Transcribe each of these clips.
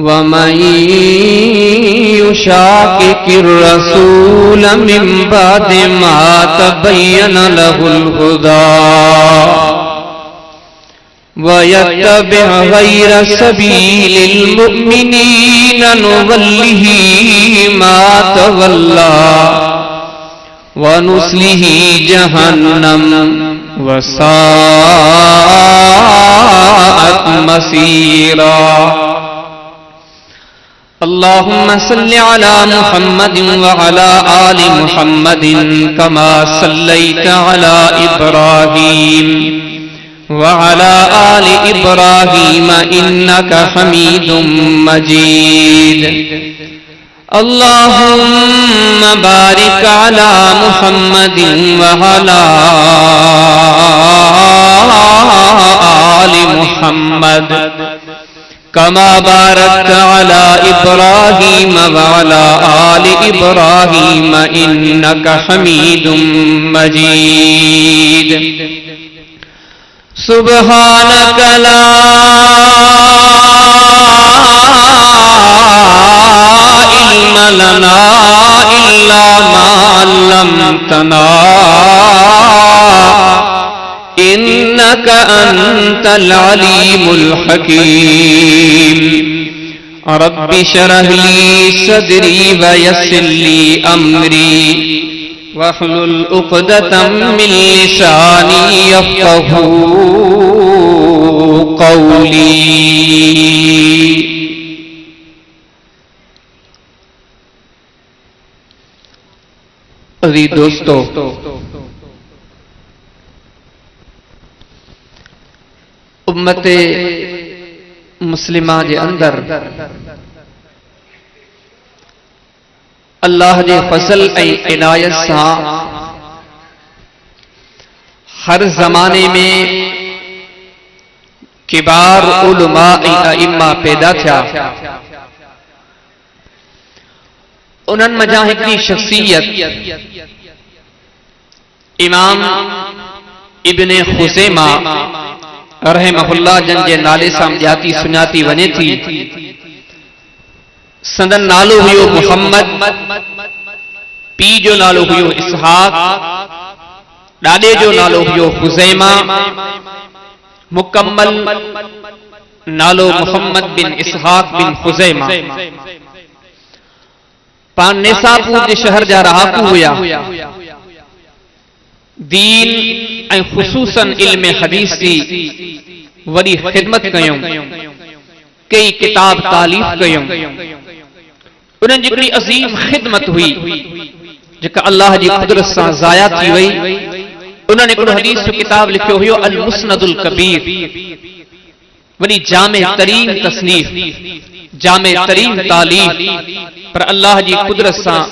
वमन युशाकिकिर रसूल मिन बादि मा तबय्यन लहुल हुदा वयत्तबि' गैर सबीलिल मुमिनीन नुवल्लिहि मा तवल्ला वनुस्लिहि जहन्नम वसाअत मसीरा। अल्लाहुम्मा सल्लि अला मुहम्मदिन व अला आलि मुहम्मदिन कमा सल्लैता अला इब्राहीम व अला आलि इब्राहीम इन्नका हमीदुम मजीद। अल्लाहुम्मा बारिक अला मुहम्मदिन व अला आलि मुहम्मद कमा बारकता अला इब्राहीम व अला आलि इब्राहीम इन्नका हमीदुम मजीद। सुब्हानका ला इल्म लना इल्ला मा अल्लमतना इन्नका अंतल अलीमुल हकीम। रब्बि शरह ली सदरी व यस्सिर ली अमरी वहलुल उक़दतम मिन लिसानी यफ़क़हू क़ौली। अज़ीज़ दोस्तों, उम्मते मुस्लिमा जे अंदर अल्लाह जे फज़ल ऐं इनायत सां हर ज़माने में किबार उलमा ऐं अइम्मा पैदा थिया। उन्हनि मज़ा हिकिड़ी शख़्सियत इमाम इब्ने खुज़ैमा रहमहुल्लाह जन जे नाले सां ॼाती सुञाती वञे थी। संदन नालो हुयो मुहम्मद, पीउ जो नालो हुयो इसहाक, ॾाॾे जो नालो हुयो खुज़ैमा, मुकम्मल नालो मुहम्मद बिन इसहाक बिन खुज़ैमा। पान निसापुर जे शहर जा रहाकू हुया। दीन ऐं ख़ुसूसन इल्म हदीस जी वॾी ख़िदमत कयूं, कई किताब तालीफ कयूं। उन्हनि जी हिकिड़ी अज़ीम ख़िदमत हुई जेका अल्लाह जी कुदरत सां ज़ाया थी वई। उन्हनि हिकिड़ो हदीस जो किताब लिखियो हुयो अल मुस्नदुल कबीर, वॾी जामे तरीन तसनीफ़, जामे तरीन तालीफ। पर अल्लाह जी कुदरत सां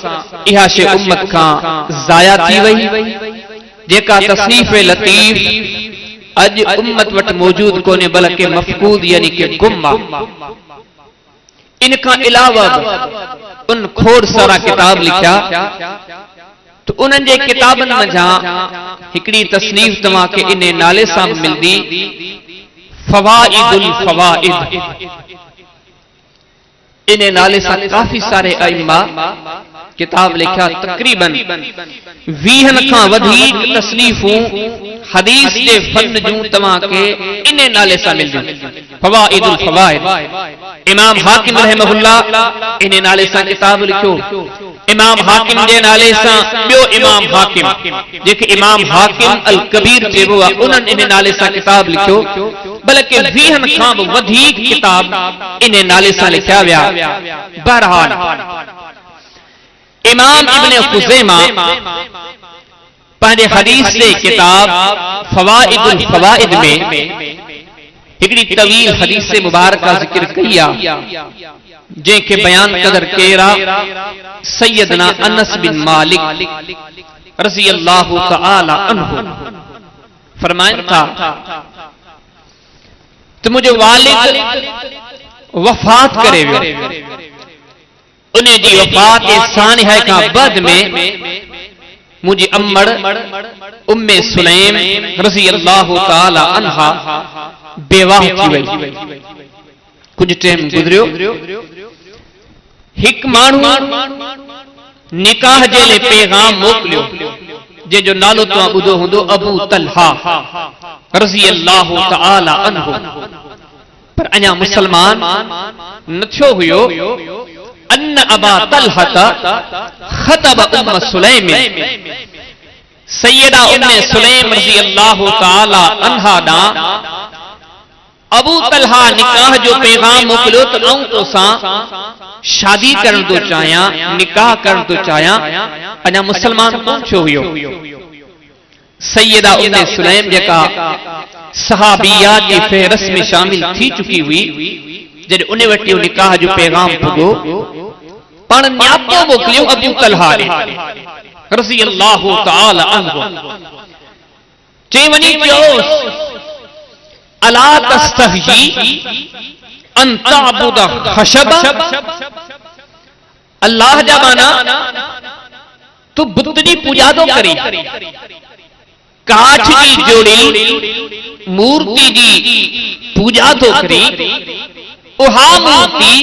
इहा शइ उम्मत खां ज़ाया थी वई। जेका तसनीफ़ लतीफ़ अॼु उम्मत वटि मौजूद कोन्हे बल्कि मफ़क़ूद यानी कि गुम आहे। इन खां अलावा उन खोड़ सारा किताब लिखिया। तो उन्हनि जे किताबनि मंझां हिकिड़ी तसनीफ़ तव्हांखे इन नाले सां मिलंदी, फ़वाइदुल फ़वाइद। इन नाले सां काफ़ी सारे अइम्मा किताब लिखिया। तक़रीबन 20 खां वधीक तसनीफ़ूं हदीस जे फन जूं तव्हांखे इन नाले सां मिलंदियूं। फ़वाइदुल फ़वाइद। इमाम हाकिम रहमहुल्लाह इन नाले सां किताब लिखियो। इमाम हाकिम जे नाले सां ॿियो इमाम हाकिम, जेके इमाम हाकिम अल कबीर चइबो आहे, उन्हनि इन नाले सां किताब लिखियो। बल्कि 20 खां बि वधीक किताब इन नाले सां लिखिया विया। बहरहाल इमाम इब्ने खुज़ैमा पंहिंजे हदीस जे किताब फ़वाइदुल फ़वाइद में हिकिड़ी तवील हदीस मुबारका ज़िक्र कई आहे, जंहिंखे बयान कदर केरा सैयदना अनस बिन मालिक रज़ी अल्लाहु तआला अन्हु फरमाइनि था त मुंहिंजो वालिद वफ़ात करे वियो। उन जी वफ़ात जे सानिह खां बाद में मुंहिंजी अम्मड़ उम्मे सुलैम रज़ी अल्लाहु तआला अन्हा बेवाह थी वई। कुछ टाइम गुजरियो, हिक माण्हू निकाह जे लाइ पैगाम मोकिलियो, जंहिंजो नालो तव्हां ॿुधो हूंदो, अबू तलहा रज़ी अल्लाहु तआला अन्हु। पर अञा मुसलमान न थियो हुयो। अन्न अबा तलहा ख़तब उम्म सुलैम, सैयदा उम्मे सुलैम रज़ी अल्लाहु तआला अन्हा ॾांहुं अबू तलहा निकाह जो पैगाम मोकिलियो त आऊं तोसां शादी करण थो चाहियां, निकाह करण थो चाहियां। अञा मुसलमान कोन थियो हुयो। सैयदा उम्मे सुलैम जेका सहाबियात जी फ़हरिस्त में शामिल थी चुकी हुई, जॾहिं उन वटि निकाह जो पैगाम पुॻो, पाण न्यापो मोकिलियो अबू तलहा रज़ी अल्लाहु तआला अन्हु। चई वञी चयोसि, अला तस्तहजी अन तअबुद खशब, अल्लाह जा माना तू बुत जी पूजा तो करी, काठ जी जोड़ी मूर्ति जी पूजा तो करी, उहा मूर्ति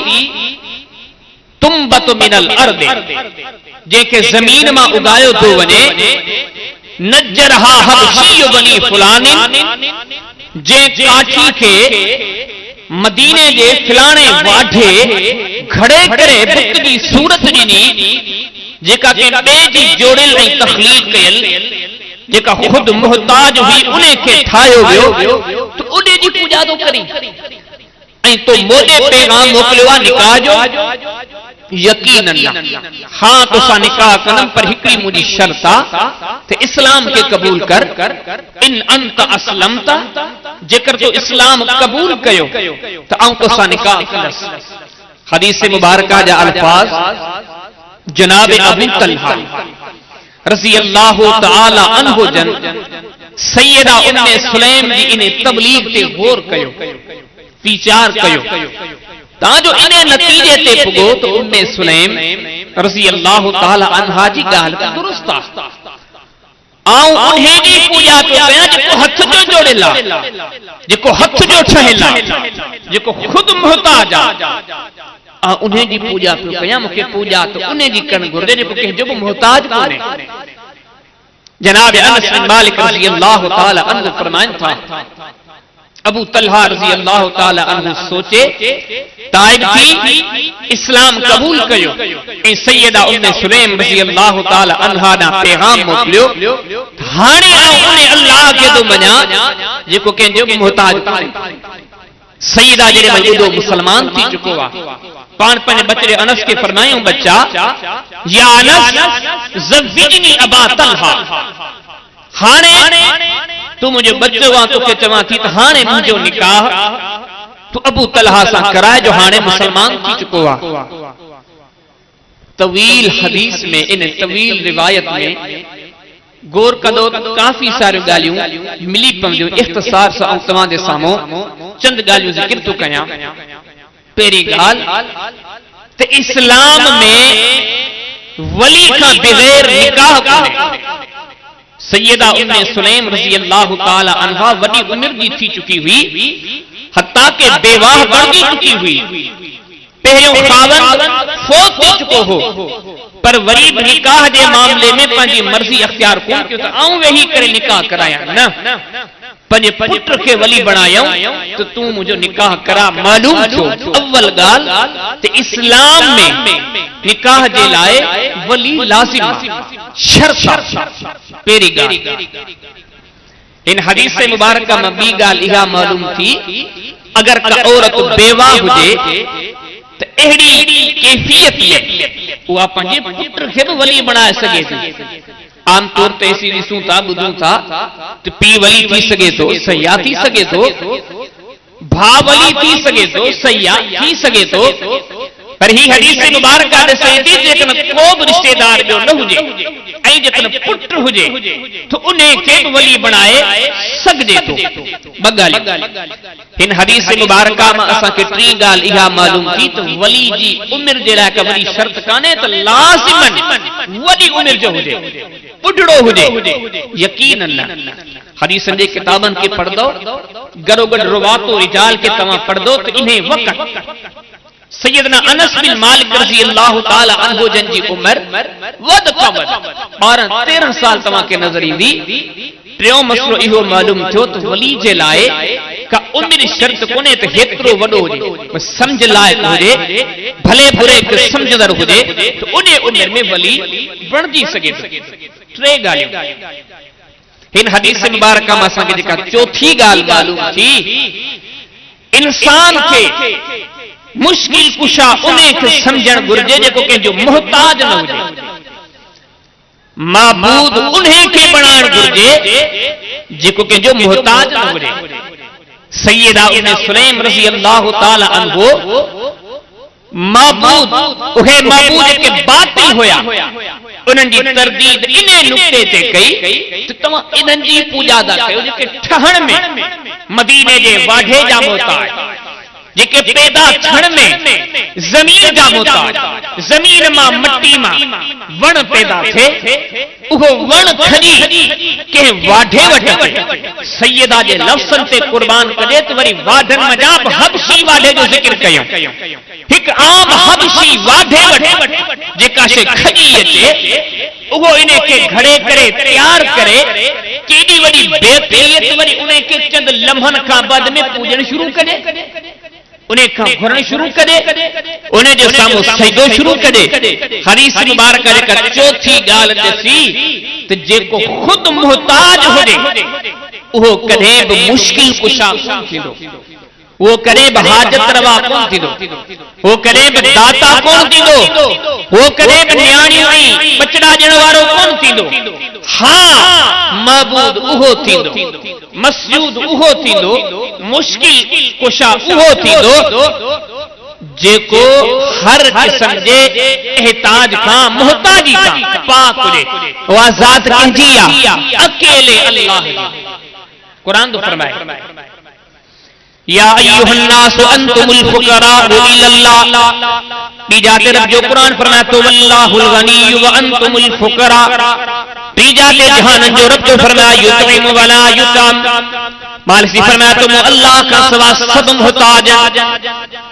तुम्बत मिनल अर्द, जेके जमीन मां उगायो तो वने, नजरहा हबशी बनी फुलानी, जे काठी के मदीने जे फिलाणे वाढे घड़े करे बुत जी सूरत ॾिनी, जेका के ॿिए जी जोड़ियल ऐं तख़लीक़ कयल, जेका खुद मुहताज हुई उन्हें के ठाहियो वियो, तो उन्हें जी पूजा तो करी ऐं तो मोॾे पैगाम मोकिलियो आहे निकाह जो। यकीनन हाँ तोसां निकाह कंदमि, पर हिकिड़ी मुंहिंजी शर्त आहे त इस्लाम के कबूल कर। इन अंत असलमत, जेकर तो इस्लाम कबूल कयो त आऊं तोसां निकाह कंदसि। हदीस मुबारका जा अल्फाज जनाब अबू तलहा रज़ी अल्लाहु तआला अन्हु जन सैयदा उम्मे सुलैम जी इन तबलीग ते गौर कयो, वीचार कयो, ताजो इने नतीजे ते पुगो तो उम्मे सुलैम रज़ी अल्लाहु तआला अन्हा जी ॻाल्हि दुरुस्त आहे। आऊं उन्हे जी पूजा तो कयां जेको हथ जो जोड़ियल आहे, जेको हथ जो ठहियल आहे, जेको खुद मुहताज आहे, उन्हे जी पूजा तो कयां। मूंखे पूजा तो उन्हे जी करण घुर्जे जेको कंहिंजो बि मुहताज कोन्हे। जनाब अनस बिन मालिक रज़ी अल्लाहु तआला अन्हु फरमाइनि था, अबू तलहा रज़ी अल्लाहु तआला अन्हु सोचे ताइब थी, इस्लाम कबूल कयो ऐं सैयदा उम्मे सुलैम रज़ी अल्लाहु तआला अन्हा ॾांहुं पैगाम मोकिलियो, हाणे आऊं उन अल्लाह खे थो मञां जेको कंहिंजो बि मुहताज कोन्हे। सैयदा जॾहिं वॾो मुसलमान थी चुको आहे, पाण पंहिंजे बचड़े अनस के फरमायूं, बच्चा या अनस ज़व्विजनी अबा तलहा, हाणे तू मुझे बच्चो आ, तोखे चवां थी त हाणे मुंहिंजो निकाह तू अबू तलहा सां कराए, जो हाणे मुसलमान थी चुको आहे। तवील हदीस में, इन तवील रिवायत में गौर कंदो काफ़ी सारियूं ॻाल्हियूं मिली पवंदियूं। इख़्तिसार सां तव्हां जे साम्हूं चंद ॻाल्हियूं ज़िक्र थो कयां। पहिरीं ॻाल्हि त इस्लाम में वली खां बग़ैर निकाह कोन्हे। सैयदा उम्मे सुलैम रज़ी अल्लाहु तआला अन्हा वॾी उमिर जी थी चुकी हुई, हत्ता के बेवाह बणजी चुकी हुई। पहिरियों ख़ावंद फौत थी चुको हो, पर वरी बि निकाह जे मामले में पंहिंजी मर्ज़ी अख़्तियार कोन कयो त आऊं वेही करे निकाह करायां। न, पंहिंजे पुट खे वली बणायऊं त तूं मुंहिंजो निकाह करा। मालूम थियो अव्वल ॻाल्हि त इस्लाम में निकाह जे लाइ वली लाज़िम आहे, शर्त। पहिरीं ॻाल्हि इन हदीस मुबारक में ॿी ॻाल्हि इहा मालूम थी, अगर का औरत बेवा हुजे त अहिड़ी कैफियत में उहा पंहिंजे पुट खे बि वली बणाए सघे थी। आमतौर ते असीं ॾिसूं था, ॿुधूं था त पीउ वली थी सघे थो, सैया थी सघे थो, भाउ वली थी सघे थो, सैया थी सघे थो, पर ही हदीस मुबारक ॾिसे थी जेकॾहिं को बि रिश्तेदार ॿियो न हुजे ऐं जेकॾहिं पुट हुजे त उन खे बि वली बणाए सघिजे थो। ॿ ॻाल्हियूं हिन हदीस मुबारक मां असांखे टी ॻाल्हि इहा मालूम थी त वली जी उमिरि जे लाइ का वॾी शर्त कान्हे त लाज़िमन वॾी उमिरि जो हुजे। बुढ़ड़ो हुजे यकीन न हदीसन जे किताबन के पढ़ दो गरोगड रुवातो रिजाल के तवा पढ़ दो तो इन्हें वक्त सैयदना अनस बिन मालिक रज़ी अल्लाह ताला अन्हु जन जी उम्र वद कवद 12-13 साल तवा के नजर ईंदी। टियों मसलो इहो मालूम थियो तो वली जे लाए का उम्र शर्त कोने तो हेतरो वडो हुजे समझ लायक हुजे भले बुरे के समझदर हुजे तो उन उम्र में वली बणजी सके। टे गालियों इन हदीस मुबारक में असांखे जेका चौथी गाल मालूम थी इंसान के मुश्किल कुशा उन्हें के समझण घुर्जे जेको कंहिंजो मोहताज न हुजे माबूद उन्हें के बनाण घुर्जे जेको कंहिंजो मोहताज न हुजे। सैयदा उम्मे सुलैम रज़ी अल्लाह ताला अन्हु माबूद उहे माबूद के बातिल होया उन्हनि जी तरदीद इने नुक्ते ते कई तो तव्हां इन्हनि जी पूजा दा कयो जेके ठहण में मदीने जे वाढे जा मोहताज जेके पैदा थियण में जमीन जा मोहताज जमीन मां मट्टी मां वण पैदा थे उहो वण खजी के वाढे वठ सैयदा जे लफ्ज़न ते कुर्बान कजे तो वरी वाढन मजाब हबशी वाढे जो जिक्र कयो एक आम हबशी वाढे वठ जेका से खजी अचे उहो इने के घड़े करे तैयार करे केडी वडी बेतलियत वरी उन्हें के चंद लम्हन का बाद में पूजन शुरू करे उन्हें का घुरण शुरू करे उन्हें जो सामो सजदो शुरू करे। हदीस मुबारक का चौथी गाल दसी तो जेको खुद मोहताज होजे वो कदे भी मुश्किल कुशा थींदो वो कदे भी हाजत रवा कोन थींदो वो कदे भी दाता कोन थींदो वो कदे भी न्याणियों ऐं बचड़ा ॾियण वारो कोन थींदो। हाँ माबूद उहो थींदो मसजूद उहो थींदो मुश्किल कुशा उहो थींदो जेको हर किस्म जे एहताज का मोहताजी का पाक हुजे वो आजाद कंहिंजी आहे अकेले अल्लाह। कुरान तो फरमाए या अय्युहन्नास अंतुमुल फुकराउ इलल्लाह बीजाते रब जो कुरान फरमाए तो वल्लाहुल गनी व अंतुमुल फुकरा बीजाते जहान जो रब जो फरमाया युतइम वला युतम मालिसी फरमाया तुम अल्लाह का सवा सब मोहताज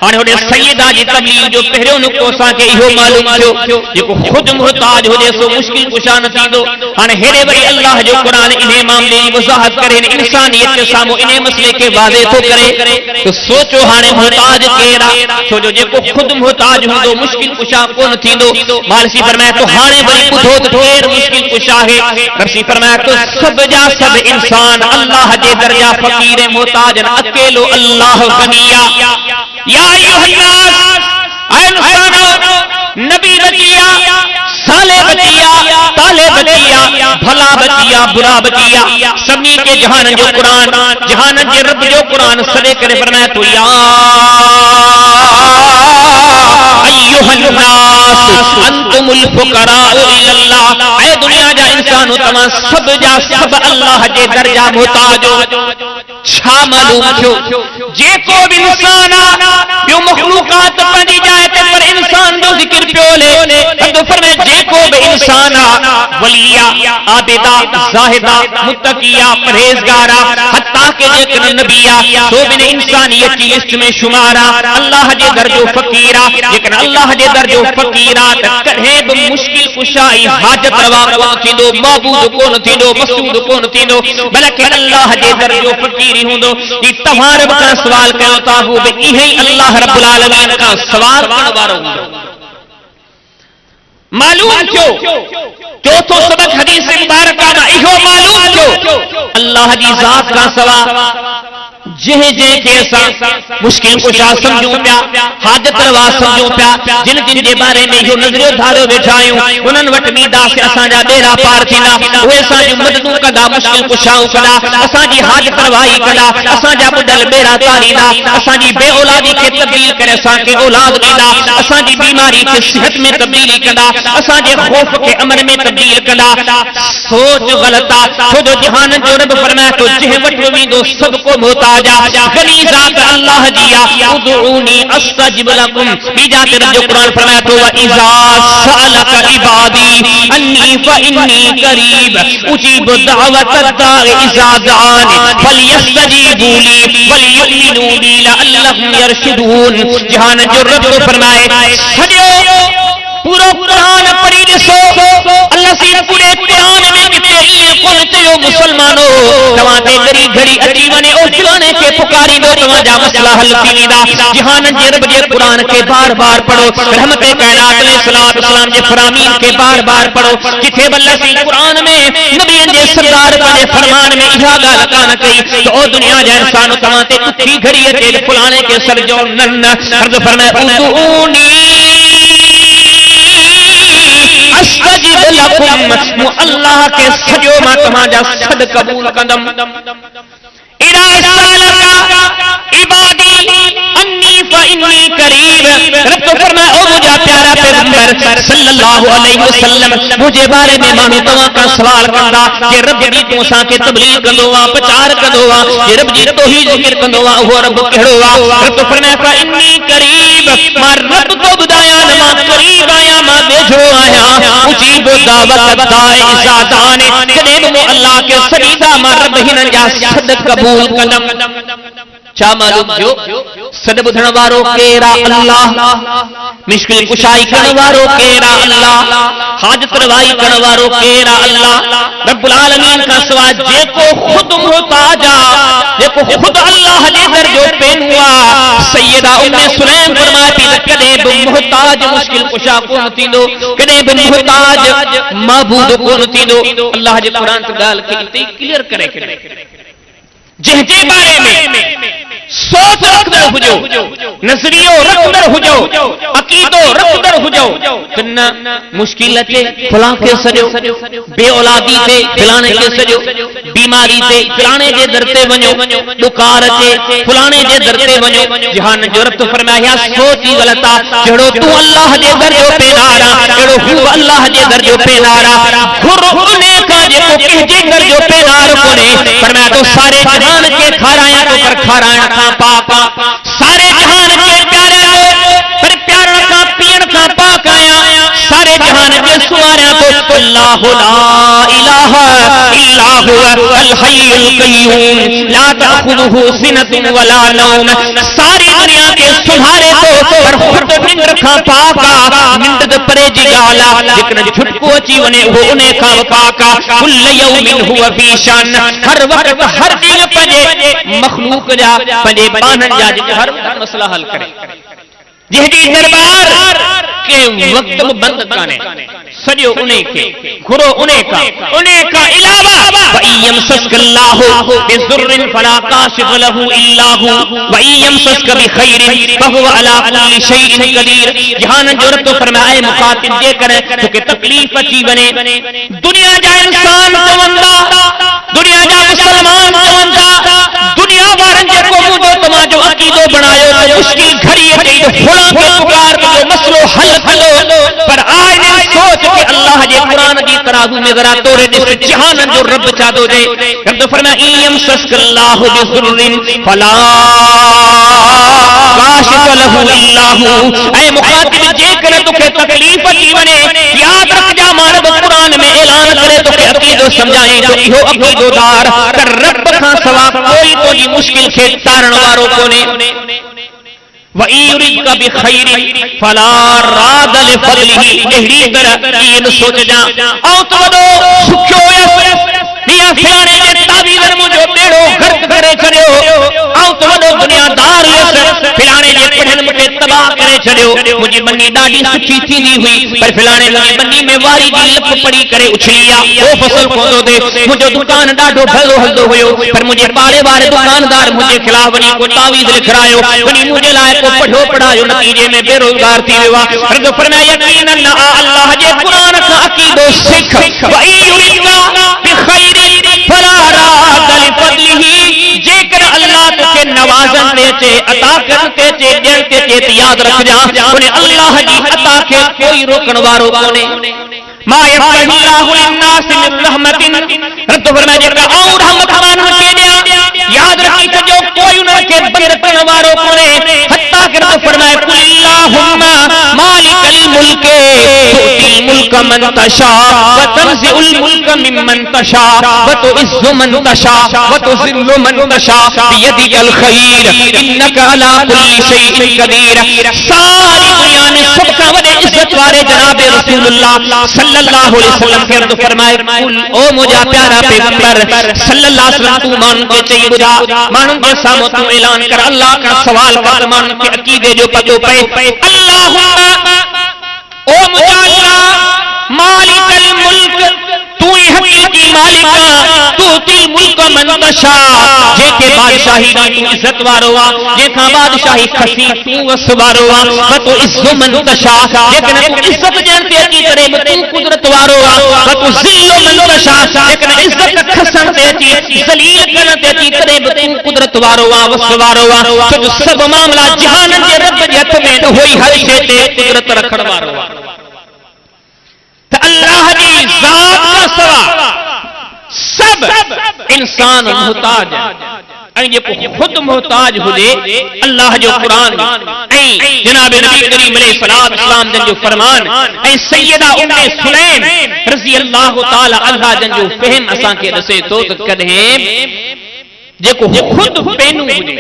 हाणे होडे सैयदा जी तबलीग जो पहिरियों नुक्तो असांखे इहो मालूम थियो जेको खुद मोहताज हुजे सो मुश्किल कुशा न थींदो। हाणे हेड़े वरी अल्लाह जो कुरान इन्हे मामले जी वज़ाहत करे इंसानियत के साम्हूं इन्हे मसले के वाज़े थो करे तो सोचो हाणे मोहताज केरु आहे छो जो जेको खुद मोहताज हूंदो मुश्किल कुशा कोन थींदो। मालिसी फरमाया तो हाणे वरी ॿुधो त केरु मुश्किल कुशा आहे। रब्सी फरमाया तो सब जा सब इंसान अल्लाह जे दर्जा फकीर मोहताज अकेलो अल्लाह गनिया। या अय्युहन्नास ऐ इंसानो नबी बचिया साले बचिया ताले बचिया भला बचिया बुरा बचिया सभी के जहान जो कुरान जहान जे रब जो कुरान सदे करे फरमाया तो या अय्युहन्नास अंतुमुल फुकराउ इलल्लाह ऐ दुनिया जा इंसानो तमाम सब जा सब अल्लाह जे दर्जा मोहताज छा मालूम थियो जेको भी इंसान यो मखलूकात पंहिंजी जाइ ते पर इंसान जो जिक्र पियो ले तो फरमाए जेको भी इंसान वलिया आबिदा जाहिदा मुत्तकिया परहेजगारा हत्ता के जेकन नबिया तो बिन इंसानियत की लिस्ट में शुमारा अल्लाह जे दर्जो फकीरा जेकन अल्लाह जे दर्जो फकीरा त कहे भी मुश्किल कुशाई हाजत रवा कोन थींदो माबूद कोन थींदो मसूद कोन थींदो बल्कि अल्लाह जे दर्जो फकीर हुंदो कि तव्हां रब का सवाल कयो था वो भी इहे अल्लाह रब्बुल आलमीन का सवाल करण वारो हुंदो। मालूम थियो चौथो सबक हदीस मुबारक में इहो मालूम थियो अल्लाह जी जात का सवा जहे जहे के असां मुश्किल कुशा समझूं पिया हाजत रवा समझूं पिया जिन जिन जे बारे में इहो नज़रियो धारो वेठा आहियूं उन्हनि वटि वींदासीं असांजा ॿेड़ा पार थींदा उहे असांजी मददूं कंदा मुश्किल कुशाऊं कंदा असांजी हाजत रवाई कंदा असांजा ॿुॾल ॿेड़ा तारींदा असांजी बे औलादी खे तब्दील करे असांखे औलाद ॾींदा असांजी बीमारी खे सिहत में तब्दीली कंदा असांजे खौफ खे अमन में तब्दील कंदा। सोच ग़लत आहे छो जो जहान जो रब फरमाए तो जंहिं वटि वेंदो सभ को मोहताज जा गनी जात अल्लाह जिया उदऊनी अस्तजिब लकुम बीजा तेरा जो कुरान फरमाया तो व इजा सअलक इबादी अन्नी फइन्नी करीब उजीब दावत दाई इजा दानी फलयस्तजीबू ली वलयुमिनू बी लअल्लहुम यरशुदून। जहान जो रब को फरमाए सजो पूरा कुरान पढ़ी ॾिसो अल्लाह सी पूरे कुरान में किथे ईअं कोन चयो मुसलमानो तव्हां ते घड़ी घड़ी अची वञे ओ फलाणे खे पुकारींदो तव्हां जा मसला हल थी वेंदा। जहान जे रब जे कुरान के बार बार पढ़ो रहमत कायनात अलैहिस्सलातु वस्सलाम जे फरामीन के बार बार पढ़ो जिथे अल्लाह सी कुरान में नबियन जे सरदार पंहिंजे फरमान में इहा ॻाल्हि कान कई त ओ दुनिया जा इंसान तव्हां ते उथी घड़ी अचे फलाणे खे सरजो न अर्ज़ फरमाए उदऊनी अस्तजिब लकुम मु अल्लाह के सजो मां तव्हांजा सद कबूल कंदम। इरा सालका इबादी अन्नी फइन्नी करीब रब तो फरमाए ओ मुझा प्यारा पैगंबर सल्लल्लाहु अलैहि वसल्लम मुझे बारे में मानो तव्हां का सवाल कंदा जे रब जी तू असां खे तबलीग कंदो वा प्रचार कंदो वा जे रब जी तौहीद ज़िक्र कंदो वा उहो रब कहिड़ो वा। रब तो फरमाए फइन्नी करीब मां रब को ॿुधायां न मां करीब आहियां मां वेझो आहियां उजीब दावत दाई इज़ा दानी कॾहिं बि मूं अल्लाह के सॾींदा मां रब हिननि जा सद कबूल कंदम। छा मालूम जो सद ॿुधण वारो केरा अल्लाह मुश्किल कुशाई करण वारो केरा अल्लाह हाजत रवाई करण वारो केरा अल्लाह रब्बुल आलमीन का सवाइ जेको खुद मुहताज आ जेको खुद अल्लाह जे दर जो पेनुआ सैयदा उम्मे सुलैम फरमाए थी त कॾहिं बि मुहताज मुश्किल कुशा कोन थींदो कॾहिं बि मुहताज महबूद कोन थींदो। अल्लाह जे कुरान की ॻाल्हि खे इते क्लियर करे जंहिंजे बारे में सोच रखंदड़ हुजो नज़रियो रखंदड़ हुजो अकीदो रखंदड़ हुजो त न मुश्किल अचे फलां खे सॼो बे औलादी ते फलाणे खे सॼो बीमारी ते फलाणे जे दर ते वञो ॾुकार अचे फलाणे जे दर ते वञो जहान जो रब फरमाया सोच ई ग़लत आहे जहिड़ो तूं अल्लाह जे दर जो पेनार आहे अहिड़ो हू अल्लाह जे दर जो पेनार आहे घुर उन खां जेको कंहिंजे दर जो पेनार कोन्हे फरमाया तो सारे जहान के खाराया तो पर खाराइण खां पाक सारे जहान के प्यारा पर प्यारण खां पीअण खां पाक आया सारे जहान के सुवारिया तो अल्लाह ला इलाहा इल्ला हुवा अल हय्युल क़य्यूम ला तअखुदुहु सिनतुन वला नौम सारी दुनिया के सुभारे तो पर खुद निंद्र खां पाक निंद ते परे जी ॻाल्हि आहे जेकॾहिं झुटको अची वञे उहो उन खां पाक कुल यौमिन हुवा फी शान हर वक्त हर ॾींहुं पंहिंजे मखलूक जा पंहिंजे बाननि जा जेके हर मसला हल करे जंहिंजी दरबार के वक्त में बंद काने सॼो उन्हें के घुरो उन्हें का अलावा वयमसस्कल्लाहु बिज़ुर्रिन फला काशिफ लहु इल्ला हु वयमसस्क बिखैरिन फहुव अला कुल्लि शैइन कदीर। जहान जो रब तो फरमाए मुखातिब जे करे तोखे तकलीफ अची वने दुनिया जा इंसान चवंदा दुनिया जा मुसलमान चवंदा दुनिया वारन जेको मुंहिंजो तव्हांजो अकीदो बनायो तो मुश्किल घड़ी अचे तो फलां खे पुकार जो मसलो हल थींदो पर आज सोच के अल्लाह जे कुरान जी तराजू में जरा तोरे ॾिस जहान जो रब छा थो चए रब तो फरमाए यमसस्कल्लाहु बिज़ुर्रिन फला काशिफ लहु इल्ला हु ऐ मुखातिब जेकर तोखे तकलीफ अची वञे याद रखजा मां रब कुरान में ऐलान करे तोखे अकीदो समझाए तो इहो अकीदोदार त रब खां सवा कोई तुंहिंजी मुश्किल खे तारण वारो कोन्हे। वईरिका बिखैर फला राद लिफदलिही अहिड़ी तरह ईअं सोचजा ऐं तो वॾो सुखियो हुयसि या फलाणे जे ताबीज़न मुंहिंजो बेड़ो गर्क करे छॾियो ऐं तो वॾो दुनियादार हुयसि फलाणे जे पढ़ियल मूंखे तबाह करे छॾियो मुंहिंजी मनी ॾाढी सुठी थींदी हुई पर फलाणे मुंहिंजी मनी में वारी जी लप पड़ी करे उछली आहे उहो फसल कोन्हो थिए मुंहिंजो दुकान ॾाढो भलो हलंदो हुयो पर मुंहिंजे पाड़े वारे दुकानदार मुंहिंजे ख़िलाफ़ वञी को तावीज़ लिखायो वञी मुंहिंजे लाइ को पढ़ियो पढ़ायो नतीजे में बेरोज़गार थी वियो आहे पर फरमाया यकीनन अल्लाह जे कुरान खां अकीदो सिख वईरिका बिखैर फला राद लिफदलिही जेकर अल्लाह तोखे नवाज़न ते अचे अता करण ते अचे ॾियण ते अचे त यादि रखजा उन अल्लाह जी अता खे कोई रोकण वारो कोन्हे। मा यफ़्तहु लिन्नास मिन रहमतिन रब फरमाए जेका आऊं रहमत माण्हुनि खे ॾियां यादि रखी छॾियो कोई जे बंद करने वालों को ने हत्ता कर तो फरमाया कुल अल्लाहुम्मा मालिकल मुल्क तुतिल मुल्क मन तशा व तंज़िउल मुल्क मिम्मन तशा व तुइज़्ज़ु मन तशा व तुज़िल्लु मन तशा बियदिकल खैर इन्नका अला कुल्ली शैइन कदीर। सारी दुनिया में सबसे बड़े इज्जत वाले जनाब रसूलुल्लाह सल्लल्लाहु अलैहि वसल्लम के अर्द फरमाए कुल ओ मुझा प्यारा पैगंबर सल्लल्लाहु अलैहि वसल्लम तू मान के चाहिए बुझा मानन के सामने तू ऐलान कर अल्लाह का सवाल कर मान के अकीदे जो पतो पे अल्लाहुम्मा ओ मुझा अल्लाह मालिकल मुल्क तू ही हकीकी मालिका तू ती मुल्क मन तशा जेके बादशाही तू इज्जत वारोवा जेका बादशाही खसी तू वसवारोवा व तू इज्जत मन तशा जेकने तू इज्जत जानते की करे तू कुदरत वारोवा व तू जिल्ल मन तशा जेकने इज्जत खसन देती जलील करते की करे तू कुदरत वारोवा वसवारोवा तो सब मामला जहान के रब के हथ में होई हर शे ते कुदरत रखण वारोवा तो अल्लाह की जात का सवा सब इंसान मोहताज है जे खुद मोहताज हुजे अल्लाह जो कुरान जनाब नबी करीम अलैहि सलाम जन जो फरमान ऐ सैयदा उम्मे सुलैम रज़ी अल्लाह ताला अन्हा जन जो फहम असा के दसे तो कदे जेको खुद पेनू हुजे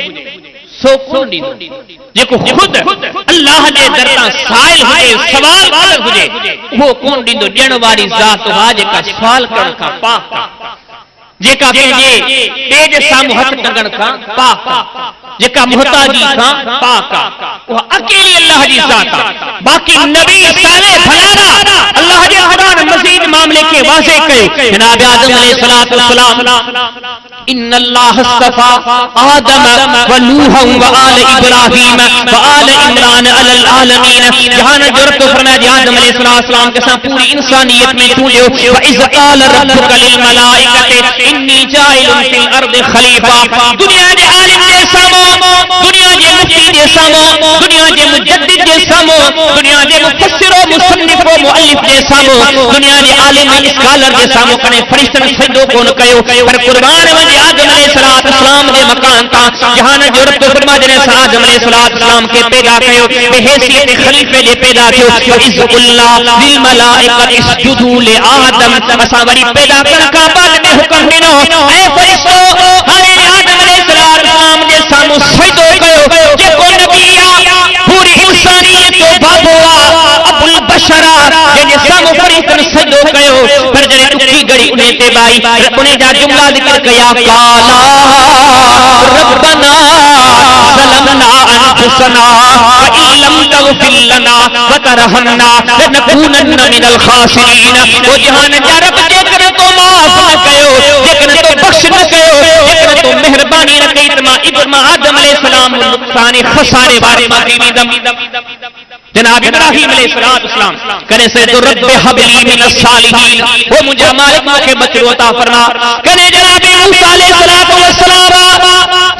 सो कोन दी जेको खुद अल्लाह जे दरता साइल हुजे सवाल कर हुजे वो कोन दींदो ॾियण वारी ज़ात हा जेका सवाल करण का पाक जेका पंहिंजे ॿिए जे साम्हूं हथ टंगण खां पाक जेका मुहताजी खां पाक उहा अकेली अल्लाह जी ज़ात आहे। बाक़ी नबी साले भलारा अल्लाह जे कुरान मज़ीद मामले के वाज़े कयो जनाब आदम अलैहिस्सलातु वस्सलाम इन्नल्लाह इस्तफा आदम व नूह व आल इब्राहीम व आल इमरान अलल आलमीन जहान जरूरत फरमाया आदम अलैहिस्सलाम के साथ पूरी इंसानियत में चूलियो व इज़ क़ाल रब्बुका लिल मलाइकति इन्नी जाइलुन फिल अर्दि खलीफा दुनिया के आलिम के सामो दुनिया के मुफ्ती के सामो दुनिया के मुजद्दिद के सामो दुनिया के मुफस्सिर व मुसन्निफ व मुअल्लिफ के सामो दुनिया के आलिम स्कॉलर के सामो कने फरिश्तन सजदो कोन कयो पर कुर्बान वने आदम अलैहिस्सलाम जे मकान ता जहान जरूरत फरमा जने आदम अलैहिस्सलाम के पैदा कयो बे हैसियत खलीफे जे पैदा कयो व इज़्क़ुल्ला लिल मलाइकति इसजुदू ले आदम असा वरी पैदा कर का बाद में हुक्म दिनो ऐ फरिश्तो हाने आदम अलैहिस्सलाम जे सामो सजदो कयो जे को नबिया पूरी इंसानियत तो बाबुआ अबुल बशरा जे सामो फरिश्तन सजदो कयो पर जने टुकी गड़ी उन्हें ते बाई उन्हें जा जुमला जिक्र किया काला रब्बना ज़लमना अनफुसना व इन लम तग़फिर लना व तरहमना लनकूनन्न मिनल खासिरीन वो जहान जा रब जेकर तो माफ न कयो जेकर तो बख्श न कयो जेकर तो मेहरबानी न कई तमा इब्राहिम आदम अलैहिस्सलाम नुकसान खसारे बारे में जनाब इब्राहिम अलैहिस्सलाम करे से तो रब्बे हबली मिनस सालिहीन वो मुझे मालिक के बच्चों अता फरमा करे जनाब मूसा अलैहिस्सलाम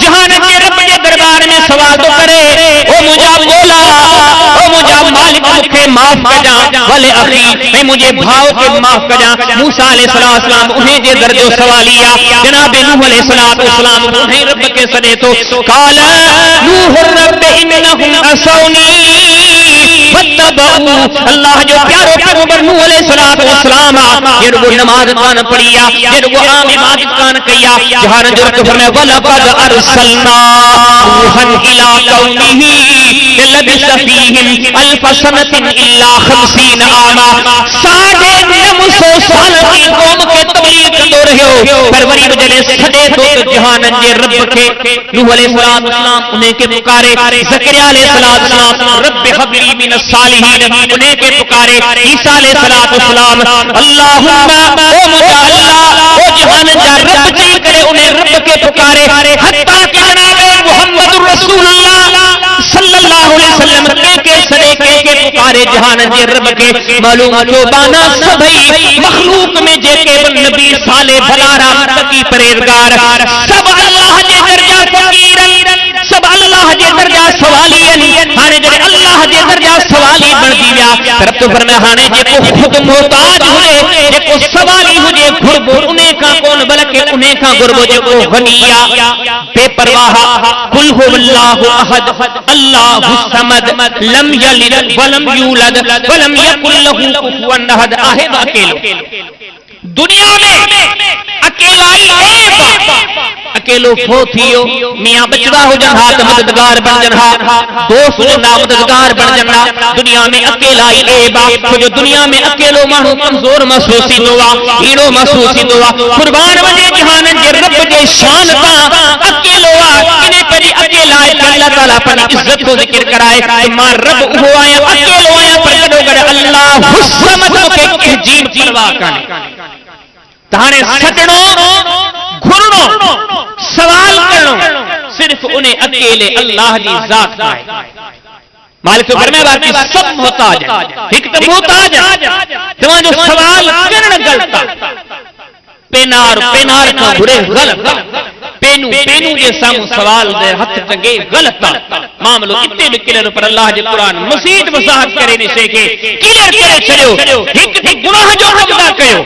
जहान के रब के दरबार में सवाल तो करे ओ मुझे बोला ओ मुझे मालिक मुझे माफ कर जा वले अखी मैं मुझे भाव के माफ कर जा मूसा अलैहिस्सलाम उन्हें जे दर्जो सवालिया जनाब नूह अलैहिस्सलाम उन्हें रब के सदे तो काल नूह रब इन्नहुम असौनी अल्लाह जो प्यारो पैगंबर नूह अलैहिस्सलाम ये वो नमाज कान पढ़िया ये वो आम इबादत कान किया जहां जरूरत फरमाया वलक़द अरसलना नूहन इला कौमिही लबिस फीहिम अल्फ सनतिन इल्ला 50 आमा 950 साल की कौम के तबलीग कंदो रहियो पर वरी जने सदे तो जहान जे रब के नूह अलैहिस्सलाम उन्हें के पुकारे ज़करिया अलैहिस्सलाम रब हबली मिनस सालिहीन उन्हें के पुकारे ईसा अलैहिस्सलाम अल्लाहुम्मा ओ मुझा अल्लाह ओ जहान जा रब जी करे उन्हें रब के पुकारे हत्ता कि जनाब मुहम्मदुर रसूलुल्लाह सल्लल्लाहु अलैहि वसल्लम के सरे के पुकारे जहान जे रब के मालूम जो बाना सभई मखलूक में जे के नबी साले भलारा तकी परहेजगार सब अल्लाह जे दर्जा फकीरन सब अल्लाह जे दर्जा सवालियन हाने जे अल्लाह जे दर्जा सवाली बन थी विया रब तो फरमाया हाणे जेको खुद मोहताज हुजे जेको सवाली हुजे घुरबो उन्हें का कोन बल्कि उन्हें का घुरबो जेको गनिया बेपरवाह कुल हुवल्लाहु अहद अल्लाहु समद लम यलिद वलम यूलद वलम यकुल लहू कुफुवन अहद आहे अकेलो दुनिया में अकेलाई अकेलो फो थियो मियां बचड़ा हो जन हाथ मददगार बन जन दोस्त जो ना मददगार बन जन दुनिया में अकेला ही एबा जो दुनिया में अकेलो मानू कमजोर महसूस हुआ हीरो महसूस हुआ कुर्बान वने जहानन जे रब जे शान ता अकेलो इने परी अकेला अल्लाह ताला पर इज्जत को जिक्र कराए मां रब हो आया अकेलो आया पर कदो करे अल्लाह हुस्मत के तहजीब परवाह काने ताने सजणो घुरनो सवाल करो सिर्फ उन्हें अकेले अल्लाह की जात का है मालिक फरमाया बाकी सब मोहताज है एक तो मोहताज तमा जो सवाल करण गलत पेनार का बुरे गलत पेनू जे सामू सवाल दे हथ टंगे गलत मामलो इत्ते भी क्लियर पर अल्लाह जे कुरान मसीद वजाहत करे ने से के क्लियर करे छड़ियो एक गुनाह जो हमदा कयो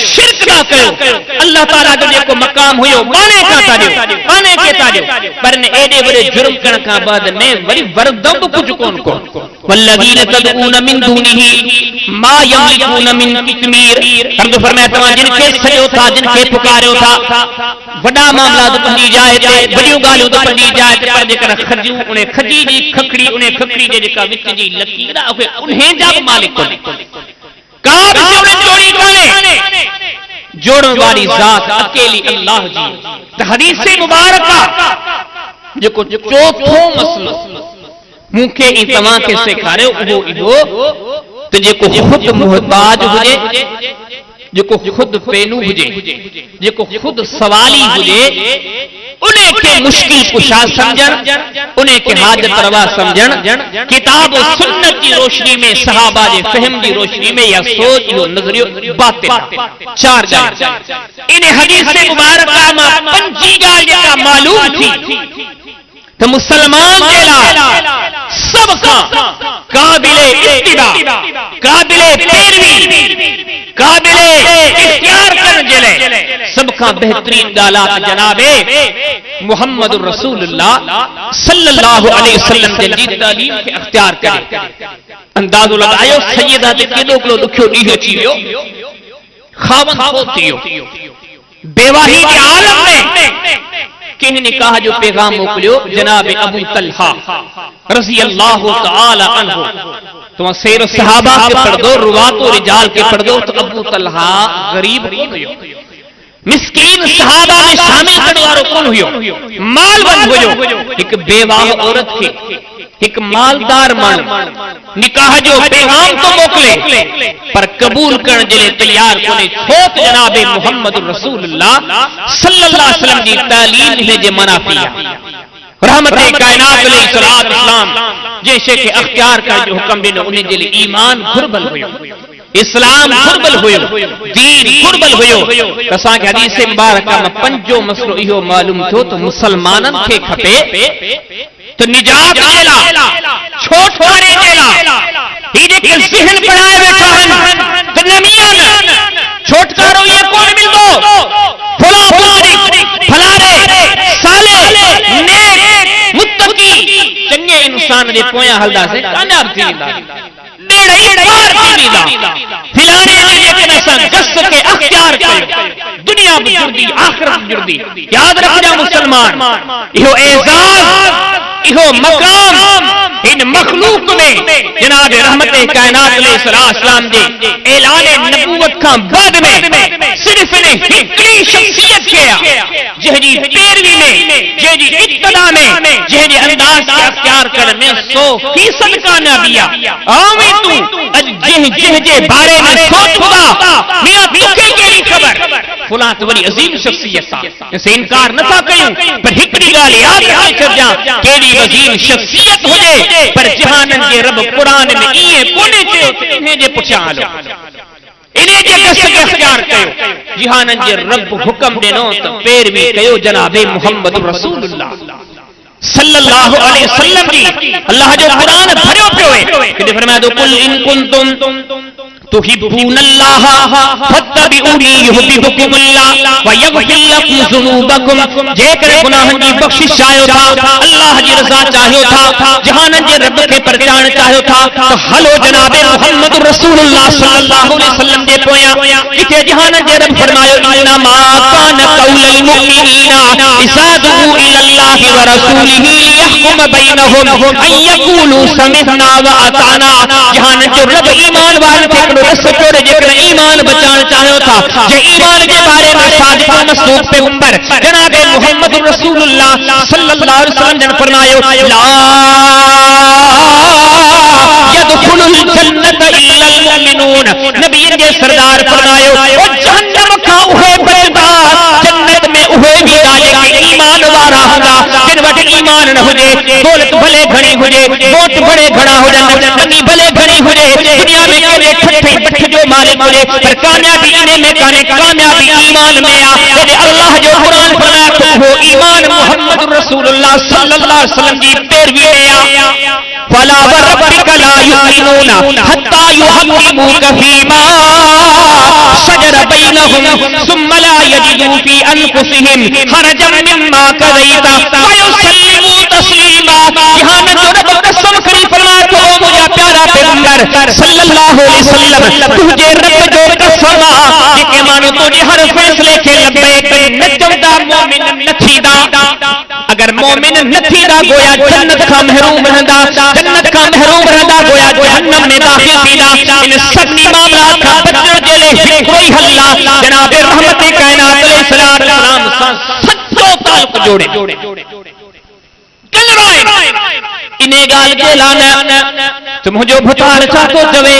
शिरक दा कयो अल्लाह ताला जो जेको मकाम हुयो माने का ताजो पर ने एडे बड़े जुर्म करण का बाद में वरी वरदम कुछ कोन वल्लजीन तदऊन मिन दूनिही मा यमलिकून मिन कितमीर हम जो फरमाया तमा जिनके सजो था जिनके पुकारो था वडा मामला तो पंडी जाए थे बड़ियों गालियों तो पंडी जाए थे पर जेकर खजू उन्हें खजी जी खखड़ी उन्हें खखड़ी जे जेका विच जी लकीरा उन्हें जब मालिक को का भी उन्हें चोरी काने जोड़न वाली जात अकेली अल्लाह जी तो हदीस मुबारका जेको चौथो मसलो मुखे इ तमा के सिखारियो वो इहो तो जेको खुद मोहताज हुजे जेको खुद पेनू हुजे जेको खुद सवाली हुजे उन्हें के मुश्किल कुशा समझन उन्हें के हाजत रवा समझन किताब और सुन्नत की रोशनी में सहाबा जे फहम की रोशनी में या सोच यो नजरियो बातें चार जाए इन्हें हदीस से मुबारका में पंजी गाल जेका मालूम थी तो मुसलमान जेला सबका काबिले इत्तिबा काबिले पैरवी काबिले इख्तियार करन जेले सबका बेहतरीन गालात जनाबे मुहम्मद रसूलुल्लाह सल्लल्लाहु अलैहि वसल्लम जे जी तालीम के इख्तियार करे अंदाजो लगायो सैयदा ते केडो केडो दुखियो डी अची वियो खावन हो थियो बेवाही के आलम में किन ने कहा जो पैगाम मोकलियो जनाब अबू तलहा रजी अल्लाह तआला अन्हु तो सैर सहाबा के पढ़ दो रुवातो रिजाल के पढ़ दो तो अबू तलहा गरीब कौन हुयो मिस्कीन सहाबा में शामिल करने वालो कौन हुयो मालवंत हुयो एक बेवाह औरत के एक मालदार माण्हू निकाह जो पैगाम तो मोकले पर कबूल करण जे तैयार कोने छोत जनाबे मुहम्मद रसूलुल्लाह सल्लल्लाहु अलैहि वसल्लम जी तालीम ने जे मना किया रहमत कायनात अलैहिस्सलाम इस्लाम जैसे के अख्तियार का जो हुक्म दिनो उन्हें जे ईमान घुरबल हुयो इस्लाम घुरबल हुयो दीन घुरबल हुयो असा के हदीस मुबारका में पंजो मसलो इहो मालूम थो तो मुसलमानन के खपे तो निजात जेला छोट करे जेला हीरे के ज़हन पढ़ाए बैठा हन तो नमियान छोटकारो ये कौन मिलदो फला फलानी फलारे साले नेक मुत्तकी चंगे इंसान दे पोया हलदा से कामयाब थींदा डेढ़ई पार थींदा फिलाने जे के नसन दस के अख्तियार कयो दुनिया में जुर्दी आखिरत में जुर्दी याद रखना मुसलमान इहो एजाज इहो मकाम इन मखलूक में जनाब रहमत कायनात अलैहिस्सलाम दे ऐलान नबूवत का बाद में सिर्फ ने हिकड़ी शख्सियत किया जहरी पैरवी में जहरी इत्तदा में जहरी अंदाज से अख्तियार करने 100% कामयाबिया आवे तू अज जह जे बारे में सोचदा मियां तुके केड़ी खबर फुला तो बड़ी अजीम शख्सियत सा इसे इनकार न था कयूं पर हिकड़ी गाल याद रखे कर जा केड़ी अजीम शख्सियत हुजे पर जहानन के रब कुरान में इए कोने चे इन्हें जे पुछा आलो इन्हें जे कस के अख्तियार कयो जहानन जे रब हुक्म देनो तो पैरवी कयो जनाबे मुहम्मद रसूलुल्लाह सल्लल्लाहु अलैहि वसल्लम जी अल्लाह जो कुरान भरियो पियो है कि फरमाया तो कुल इन कुंतुम तुहिब्बूनल्लाह फत्तबिऊनी युहब्बुकुमुल्लाह व यगफिर लकुम ज़ुनूबकुम जेकर गुनाहन जी बख्शिश चाहो था अल्लाह जी रज़ा चाहो था जहानन जे रब के परचान चाहो था तो हलो जनाबे मुहम्मद रसूलुल्लाह सल्लल्लाहु अलैहि वसल्लम जे पोया इथे जहानन जे रब फरमायो इन्ना मा कान कौलल मुमिनीना इज़ा दुऊ इलल्लाहि व रसूलिही लियहकुम बैनहुम अन यकूलू समिअना व अताना जहानन जो रब ईमान वाले रसूल जेकर ईमान बचाना चाहो था जे ईमान के बारे में सादिक मसदूक पैगंबर जनाब मुहम्मद रसूलुल्लाह सल्लल्लाहु अलैहि वसल्लम ने फरमायो ला यदखुलुल जन्नत इल्लल मुमिनून नबी के सरदार फरमायो ओ जहन्नम का उहे बचदा जन्नत में उहे भी दाले के ईमान वाला होगा जिन वट ईमान न होजे दौलत भले घणी होजे वोट बड़े घणा हो जाए बनी भले घणी होजे दुनिया में के ठट्ठे बठ जो मालिक होजे पर कामयाबी इने में काने कामयाबी ईमान में आ यदि अल्लाह जो कुरान फरमाया तो वो ईमान मुहम्मद रसूलुल्लाह सल्लल्लाहु अलैहि वसल्लम की पैरवी में आ फला वरब्बिका ला युमिनूना हत्ता युहक्किमूका फीमा शजर बैनहुम सुम्मा ला यजिदू फी अनफुसिहिम हरजम मिम्मा कज़ैता व युसल्लिमू तस्लीमा यहां में जो रब कसम करी फरमाया तो मुझे प्यारा पैगंबर सल्लल्लाहु अलैहि वसल्लम तुझे रब जो कसम के मानो तुझे हर फैसले के लब्बैक नचदा मोमिन नथीदा अगर मोमिन नथीदा गोया जन्नत का महरूम रहंदा जन्नत का महरूम रहंदा गोया जहन्नम में दाखिल थीदा इन सब मामलात का बचण के लिए कोई हल्ला जनाब रहमत कायनात अलैहिस्सलाम सच्चो ताल्लुक जोड़े इन्हें गाल के लाना तो मुझो भुतार छातो जवे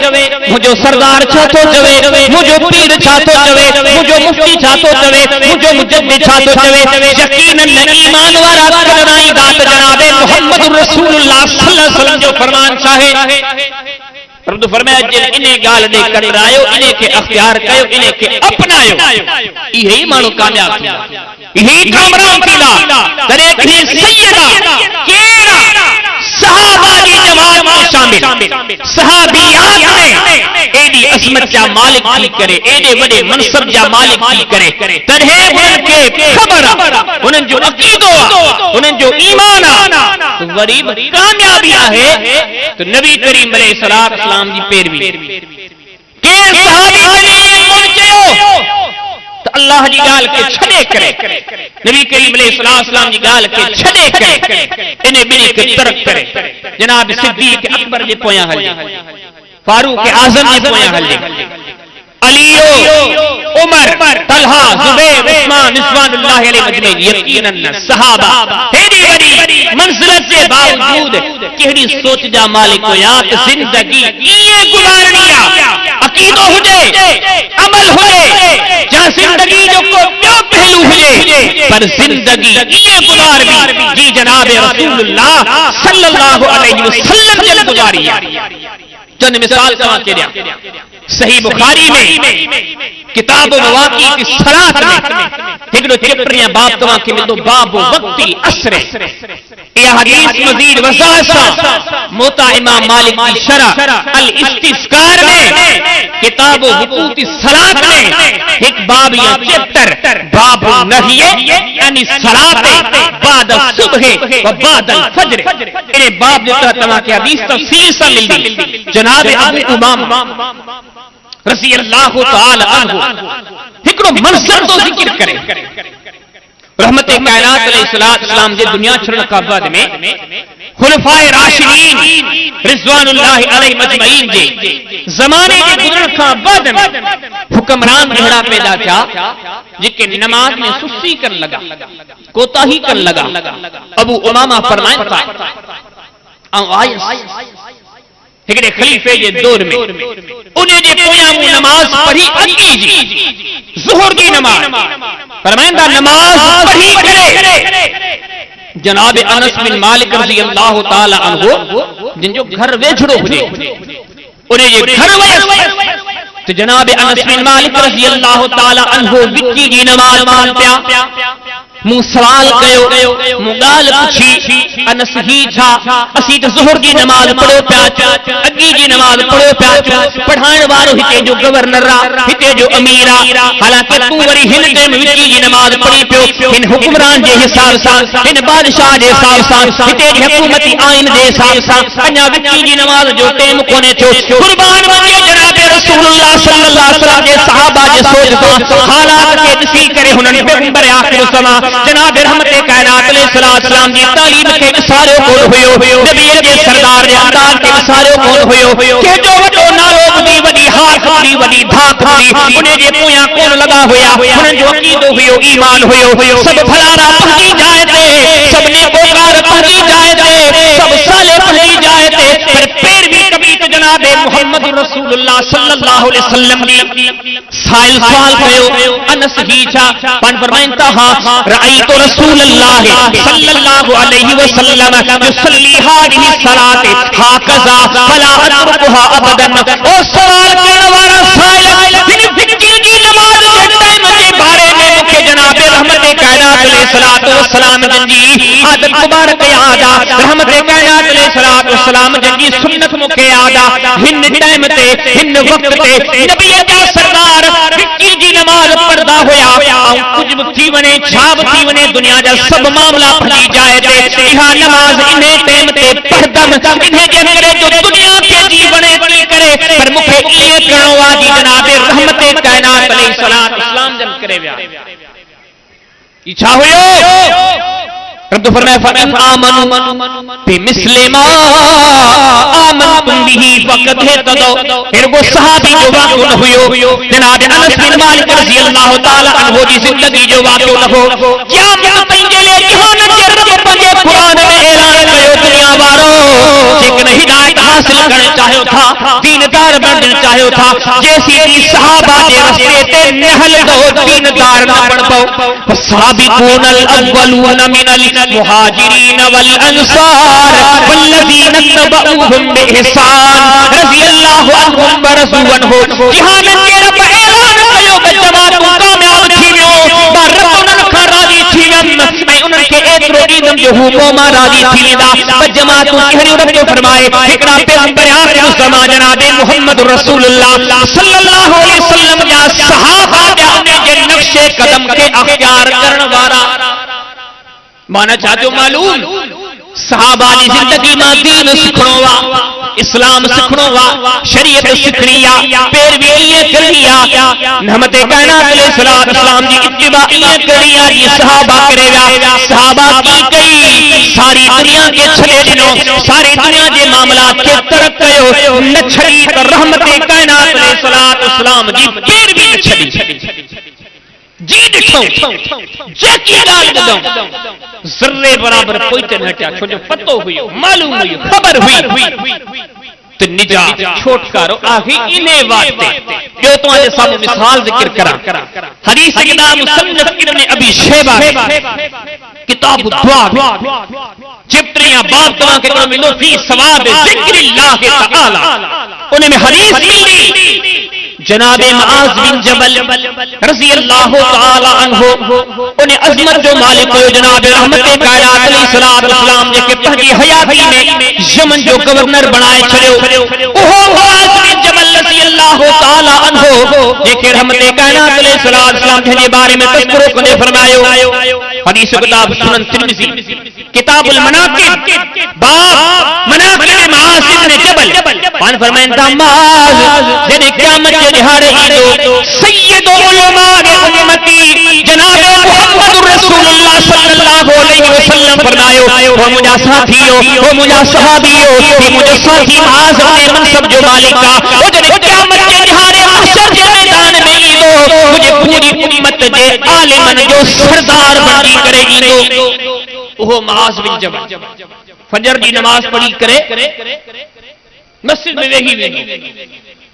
मुझो सरदार छातो जवे मुझो पीर छातो जवे मुझो मुफ्ती छातो जवे मुझो मुजद्दिद छातो जवे यकीनन ईमान वाला करनाई गात जनाबे मुहम्मद रसूलुल्लाह सल्लल्लाहु अलैहि वसल्लम जो फरमान चाहे परंतु फरमाया जिन इन्हें गाल दे कर आयो इन्हें के अख्तियार कयो इन्हें के अपनायो यही मानो कामयाब थीला यही कामरान थीला दरेक ही सैयदा केड़ा सहाबा की जमात में शामिल सहाबियात में एडी असमत जा मालिक की करे एडे बड़े मनसब जा मालिक की करे तन्हे बन के खबर उनन जो अकीदो उनन जो ईमान तो गरीब कामयाबी है तो नबी करीम अलैहिस्सलातु वस्सलाम जी पैरवी के सहाबी करीम पहुंचयो तो अल्लाह जी गाल के छड़े करे नबी करीम अलैहिस्सलातु वस्सलाम जी गाल के छड़े करे इन्हें बिनी के तरक करे जनाब सिद्दीक अकबर जे पोया हल फारूक आजम जे पोया हल अलियो उमर तलहा जुबैर उस्मान रिज़वानुल्लाह अलैहि अजमईन यकीनन सहाबा हेडी बड़ी मंजिलत के बावजूद केड़ी सोच जा मालिक होया कि जिंदगी ये गुजारनिया अकीदो हुजे अमल हुजे जा जिंदगी जो को क्यों पहलू हुजे पर जिंदगी ये गुजार भी जी जनाब रसूलुल्लाह सल्लल्लाहु अलैहि वसल्लम जल गुजारिया चंद मिसाल तवा के दिया सही बुखारी में किताब मवाकी की सलात में हिकड़ो चैप्टर या बाब तवा के मिलदो बाब वक्ती असर यह हदीस मजीद वज़ाह मोता इमाम मालिक की शरह अल इस्तिस्कार में किताब हुकूकी सलात में एक बाब या चैप्टर बाब नहिये यानी सलात बाद सुबह व बाद फजर इने बाब जो तवा के हदीस तफसील से मिलदी जनाब अबू उमामा रज़ी अल्लाह तआला अन्हु हिकड़ो मनसब तो जिक्र करे रहमत कायनात अलैहिस्सलातु वस्सलाम जे दुनिया छड़न का बाद में खुलफाए राशिदीन रिज़वानुल्लाह अलैहि अजमईन जे जमाने के गुजरन का बाद में हुक्मरान रहड़ा पैदा था जिके नमाज में सुस्ती कर लगा कोताही कर लगा अबू उमामा फरमाइन था हिकड़े खलीफे जे दौर में उन्हें जे पोया नमाज पढ़ी अकी जी ज़ुहर की नमाज फरमाइंदा नमाज पढ़ी करे जनाब अनस बिन मालिक रज़ी अल्लाह तआला अन्हु जिन जो घर वेझड़ो हुजे उन्हें जे घर वयस तो जनाब अनस बिन मालिक रज़ी अल्लाह तआला अन्हु विकी जी नमाज मान पिया मूं सवाल कयो, मूं गाल पुछी, अनस ही छा असी तो ज़ुहर जी नमाज पढ़ो पिया, अगी जी नमाज पढ़ो पिया, पढ़ाइण वारो हिते जो गवर्नर आ, हिते जो अमीर आ, हालांकि तू वरी हिन टाइम विची जी नमाज पढ़ी पियो, हिन हुक्मरान जे हिसाब सां, हिन बादशाह जे हिसाब सां, हिते जी हुकूमती आइन जे हिसाब सां अञा विची जी नमाज जो टाइम कोने थियो। कुर्बान वञे जनाब रसूलुल्लाह सल्लल्लाहु अलैहि वसल्लम जे सहाबा जे सोच सां हालात खे ॾिसी करे हुननि पैगंबर आखिर समा जनाब रहमत कायनात अलैहिस्सलाम जी तालीम खे इशारो कोन हुयो, नबी जे सरदार जे अंदाज खे इशारो कोन हुयो, के जो वॾो नारो ॿुधी वॾी हार खपी वॾी धाक हुई, उन जे पोयां कोन लॻा हुया, हुननि जो अक़ीदो हुयो, ईमान हुयो, सब भलारा पंहिंजी जाइ ते, सब नेकोकार पंहिंजी जाइ ते, सब साले पंहिंजी जाइ ते, पर पैरवी कबी त जनाब मुहम्मद रसूलुल्लाह सल्लल्लाहु अलैहि वसल्लम जी साइल सवाल कयो, अनस ही छा पान फरमाइन था हां राइतो रसूलुल्लाह सल्लल्लाहु अलैहि वसल्लम युसल्ली हादिही सलात हाकज़ा फला अतरुकुहा अबदन। ओ सवाल करण वारा साइल हिन फिक्की जी नमाज जे टाइम जे बारे में मुखे जनाब रहमत कायनात अलैहिस्सलातु वस्सलाम जी आदत मुबारक याद आ, रहमत कायनात अलैहिस्सलाम जी सुन्नत मुखे याद आ, हिन टाइम ते हिन वक्त ते नबी जा सरदार फिक्की जी नमाज पढ़दा होया, कुछ भी थी वने छा भी थी वने दुनिया जा सब मामला फड़ी जाए ते इहा नमाज इने टाइम ते पढ़दम इने जे करे जो दुनिया के जीवने की करे, पर मुखे ये करणो आ जी जनाब रहमत कायनात अलैहिस्सलाम जन करे विया इच्छा हुयो। रब फरमाए फइन आमनु बिमिस्लि मा आमनतुम बिही फक़द इहतदौ। फिर वो सहाबी जो वाक़ियो न हुयो, जनाब अनस बिन मालिक रज़ी अल्लाह ताला अन्हु जी जिंदगी जो वाक़ियो न हो, क़यामत ताईं जे लिए जहान जे रब पंहिंजे कुरान में ऐलान कयो, दुनिया वारो जेकन हिदायत हासिल करण चाहियो था, दीनदार बणण चाहियो था, जैसी की सहाबा जे रस्ते ते नहल दो दीनदार न बणबो। सहाबीकून अल अव्वलून मिनल मुहाजिरीन वल अंसार वल्लज़ीन तबऊहुम बिइहसान रज़ियल्लाहु अन्हुम व रज़ू अन्हु। जहान के रब ऐलान कयो त जमात कामयाब थी वियो, रब उन्हनि खां राज़ी थी वियमि ऐं उन्हनि खे एतिरो ॾींदमि जो हू मूं मां राज़ी थी वेंदा। त जमातूं कहिड़ियूं रब जो फरमाए, हिकिड़ा पैगंबर आखिर ज़मां जनाब मुहम्मद रसूलुल्लाह सल्लल्लाहु अलैहि वसल्लम जा सहाबा जा उन जे नक्शे कदम खे अख्तियार करण वारा माना चाचो मालूम सहाबा जी जिंदगी में दीन सिखणो वा, इस्लाम सिखणो वा, शरीयत सिखणी आ, पैरवी ये करनी आ, रहमत कायनात अलैहिस्सलाम जी इत्तिबा ये करनी आ जी सहाबा करे विया। सहाबा की कई सारी दुनिया के छड़े दिनो, सारी दुनिया के मामलात के तरक कयो न छड़ी त रहमत कायनात अलैहिस्सलाम जी पैरवी न छड़ी जी दिखो जेकी गाल ॿुधऊं ज़र्रे बराबर कोई ते न हटिया, छो जो पतो हुयो, मालूम हुयो, खबर हुई तो निजात छोटकारो आही इने वास्ते। ॿियो तव्हांजे साम्हूं मिसाल ज़िक्र करां, हदीस किताब मुसन्नफ इब्न अबी शैबा किताब दुआ चैप्टर या बाब तव्हांखे हिकिड़ो मिलो फी सवाब ज़िक्रिल्लाह तआला, उन में हदीस मिली जनाब मुआज़ बिन जबल रज़ी अल्लाह ताला अन्हु उन अज़मत जो मालिक हुयो, जनाब रहमत कायनात अलैहिस्सलाम जेके पंहिंजी हयाती में यमन जो गवर्नर बनाए छड़ियो, ओहो मुआज़ बिन जबल रज़ी अल्लाह ताला अन्हु जेके रहमत कायनात अलैहिस्सलाम जे बारे में तज़किरो कंदे फरमायो, हदीस किताब सुनन तिरमिज़ी किताबुल मनाक़िब बाब मनाक़िब मुआज़ बिन जबल पान फरमाइन था मुआज़ जने क़यामत के दिहाड़े ईंदो सय्यदुल उलमा उम्मती जनाब मुहम्मद रसूलुल्लाह सल्लल्लाहु अलैहि वसल्लम फरमायो, वो मुझा साथियो, वो मुझा सहाबियो, ये मुझे साथी मुआज़ अपने मनसब जो मालिक का, वो जने क़यामत के दिहाड़े महशर के मैदान में ईंदो, मुझे पूरी उम्मत जे आलिमन जो सरदार बनी करे ईंदो। वो मुआज़ बिन जबल फजर की नमाज पढ़ी करे मस्जिद में वेही वेही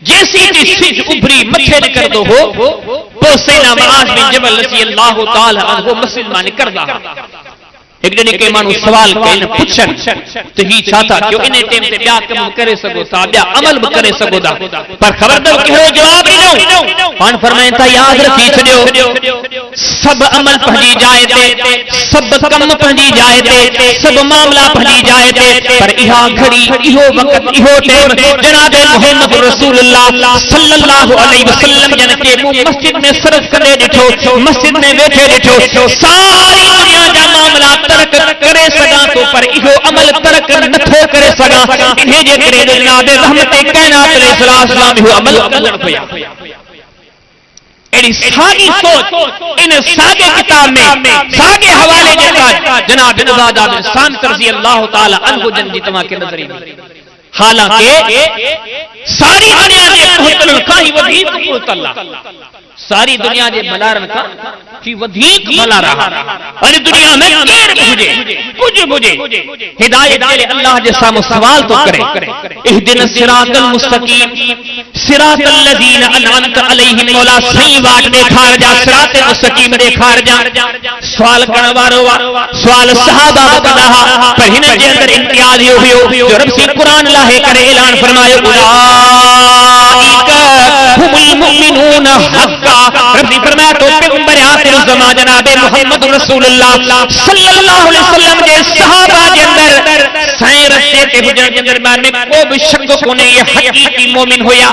जैसी की सिज उभरी मथे न कर दो हो तो सैयदना मुआज़ बिन जबल रज़ी अल्लाह ताला अन्हु मस्जिद में निकरदा एक जने के मानू सवाल कन पुछन तो ही चाहता क्यों इन टाइम ते ब्या कम करे सको ता ब्या अमल भी करे सको दा पर खबरदार कहो जवाब ॾिनो पाण फरमाए था याद रखी छडियो सब अमल पंहिंजी जाइ ते सब कम पंहिंजी जाइ ते सब मामला पंहिंजी जाइ ते पर इहा घड़ी इहो वक्त इहो टाइम जनाब मोहम्मद रसूलुल्लाह सल्लल्लाहु अलैहि वसल्लम जन के मस्जिद में सरफ करे ॾिठो मस्जिद में वेठे ॾिठो सारी दुनिया जा मामला तर्क करे सगा तो पर इहो अमल तर्क नथो करे सगा इन्हे जे करे जनाब रहमत कायनात अलैहिस्सलाम इहो अमल करण पिया एड़ी सागी सोच इन सागे किताब में सागे हवाले जेका जनाब नवादा बिन सामित रज़ी अल्लाह ताला अन्हु जन जी तमा के नजर ईंदी हालांकि सारी दुनिया जे मुहतल का ही वधीक मुहतल सारी दुनिया जे मलारन का की वधीक भला रहा और दुनिया में केर बुझे कुछ बुझे हिदायत के लिए अल्लाह जे सामने सवाल तो करे इहदिन सिरातल मुस्तकीम सिरातल लजीना अनअमत अलैहिम मौला सही वाट देखार जा सिरातल मुस्तकीम देखार जा सवाल करण वारो सवाल सहाबा कदा पर हिन जे अंदर इम्तियाज हुयो जो रब सी कुरान लाहे करे ऐलान फरमायो उलाइका हुमुल मुमिनून हक्का रब ने फरमाया तो पैगंबर आखिर ज़मान जनाब मोहम्मद रसूलुल्लाह सल्लल्लाहु अलैहि वसल्लम के सहाबा के अंदर सही रस्ते ते हुजण के दरबार में को भी शक कोने ये हकीकी मोमिन होया